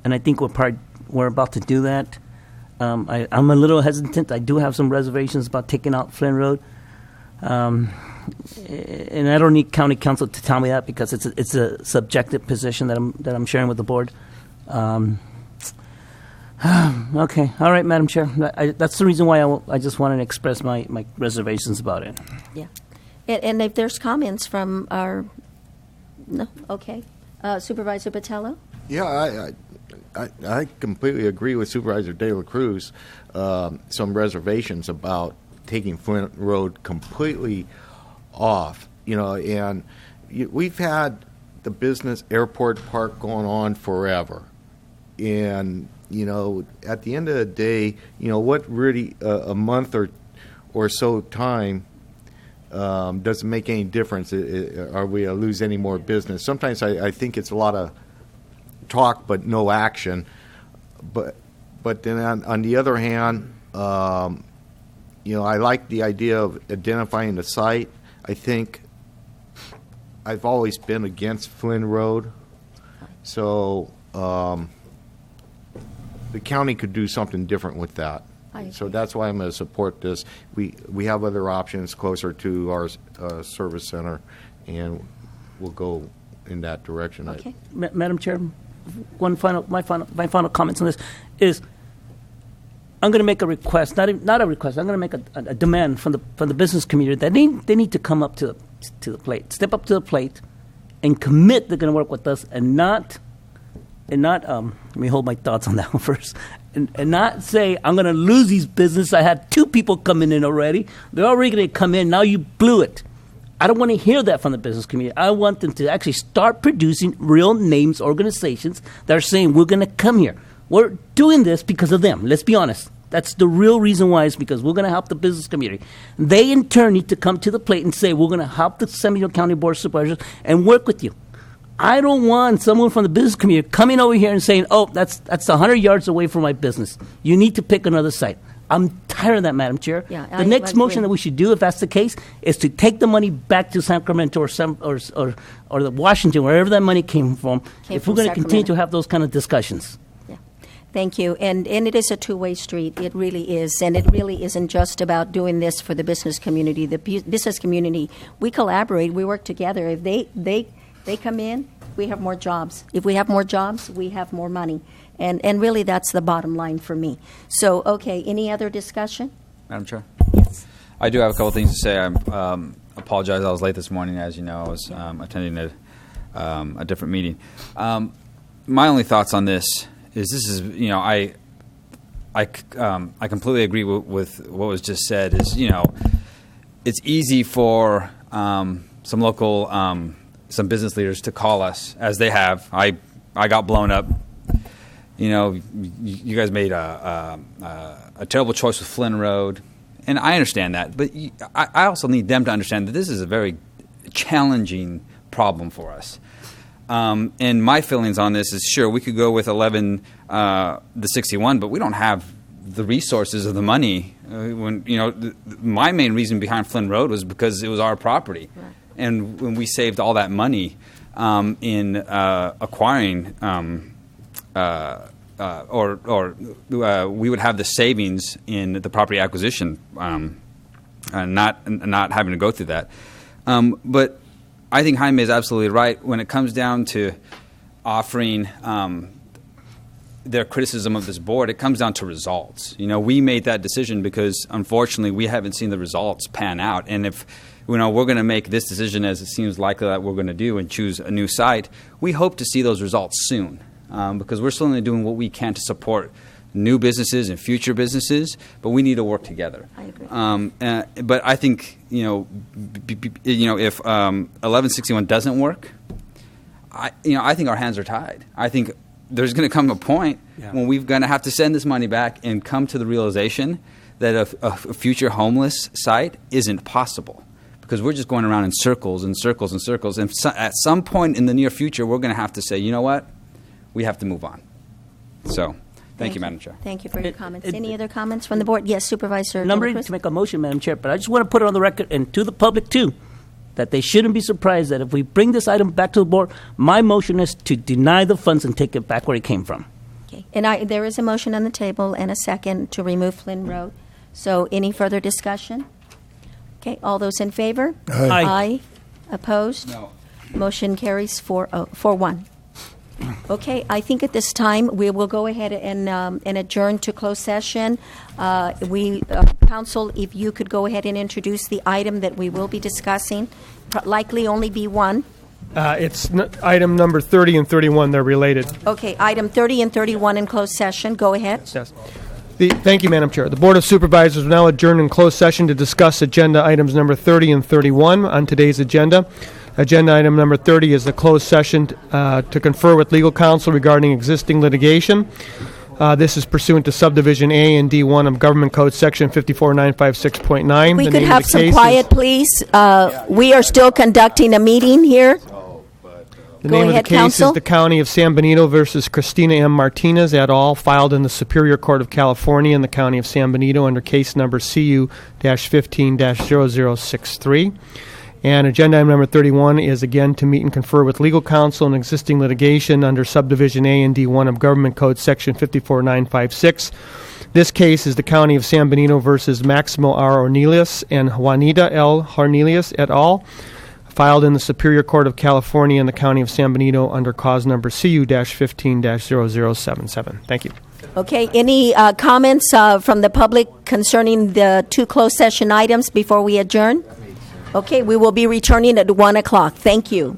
and I think we're about to do that. I'm a little hesitant. I do have some reservations about taking out Flynn Road, and I don't need county council to tell me that because it's a subjective position that I'm sharing with the board. Okay, all right, Madam Chair. That's the reason why I just wanted to express my reservations about it. Yeah. And if there's comments from our, no, okay. Supervisor Botello? Yeah, I completely agree with Supervisor De La Cruz. Some reservations about taking Flint Road completely off, and we've had the business airport park going on forever. And, at the end of the day, what really a month or so time doesn't make any difference. Are we going to lose any more business? Sometimes I think it's a lot of talk but no action. But then on the other hand, I like the idea of identifying the site. I think I've always been against Flynn Road. So the county could do something different with that. So that's why I'm going to support this. We have other options closer to our service center, and we'll go in that direction. Okay. Madam Chair, my final comments on this is I'm going to make a request, not a request. I'm going to make a demand from the business community that they need to come up to the plate, step up to the plate, and commit they're going to work with us, and not. Let me hold my thoughts on that one first. And not say, I'm going to lose these business. I had 2 people coming in already. They're already going to come in. Now you blew it. I don't want to hear that from the business community. I want them to actually start producing real names, organizations that are saying, we're going to come here. We're doing this because of them. Let's be honest. That's the real reason why, is because we're going to help the business community. They, in turn, need to come to the plate and say, we're going to help the San Benito County Board of Supervisors and work with you. I don't want someone from the business community coming over here and saying, oh, that's 100 yards away from my business. You need to pick another site. I'm tired of that, Madam Chair. Yeah, the next motion that we should do, if that's the case, is to take the money back to Sacramento or the Washington, wherever that money came from, if we're going to continue to have those kind of discussions. Yeah. Thank you. And it is a two-way street. It really is. And it really isn't just about doing this for the business community. The business community, we collaborate. We work together. If they come in, we have more jobs. If we have more jobs, we have more money. And really, that's the bottom line for me. So, okay, any other discussion? Madam Chair? Yes. I do have a couple things to say. I apologize. I was late this morning. As you know, I was attending a different meeting. My only thoughts on this is, I completely agree with what was just said. It's easy for some local some business leaders to call us, as they have. I got blown up. You guys made a terrible choice with Flynn Road, and I understand that. But I also need them to understand that this is a very challenging problem for us. And my feelings on this is, sure, we could go with 11, the 61, but we don't have the resources or the money. My main reason behind Flynn Road was because it was our property. Right. And when we saved all that money in acquiring, we would have the savings in the property acquisition, not having to go through that. But I think Jaime is absolutely right when it comes down to offering their criticism of this board, it comes down to results. We made that decision because, unfortunately, we haven't seen the results pan out. And if we're going to make this decision, as it seems likely that we're going to do, and choose a new site, we hope to see those results soon, because we're certainly doing what we can to support new businesses and future businesses, but we need to work together. I agree. But I think if 1161 doesn't work, I think our hands are tied. I think there's going to come a point when we're going to have to send this money back and come to the realization that a future homeless site isn't possible, because we're just going around in circles and circles and circles. And at some point in the near future, we're going to have to say, you know what, we have to move on. So. Thank you, Madam Chair. Thank you for your comments. Any other comments from the board? Yes, Supervisor. I'm ready to make a motion, Madam Chair, but I just want to put it on the record and to the public, too, that they shouldn't be surprised that if we bring this item back to the board, my motion is to deny the funds and take it back where it came from. Okay. And there is a motion on the table and a second to remove Flynn Road. So any further discussion? Okay. All those in favor? Aye. Aye. Opposed? No. Motion carries 4-1. Okay, I think at this time we will go ahead and adjourn to closed session. Council, if you could go ahead and introduce the item that we will be discussing, likely only be one. It's item number 30 and 31. They're related. Okay, item 30 and 31 in closed session. Go ahead. Yes. Thank you, Madam Chair. The Board of Supervisors will now adjourn in closed session to discuss agenda items number 30 and 31 on today's agenda. Agenda item number 30 is a closed session to confer with legal counsel regarding existing litigation. This is pursuant to subdivision A and D1 of Government Code Section 54956.9. We could have some quiet, please. We are still conducting a meeting here. The name of the case is the County of San Benito versus Christina M. Martinez et al., filed in the Superior Court of California in the County of San Benito under case number CU-15-0063. And agenda item number 31 is again to meet and confer with legal counsel in existing litigation under subdivision A and D1 of Government Code Section 54956. This case is the County of San Benito versus Maximo R. Ornelius and Juanita L. Hornelius et al., filed in the Superior Court of California in the County of San Benito under cause number CU-15-0077. Thank you. Okay, any comments from the public concerning the two closed session items before we adjourn? Okay, we will be returning at 1 o'clock. Thank you.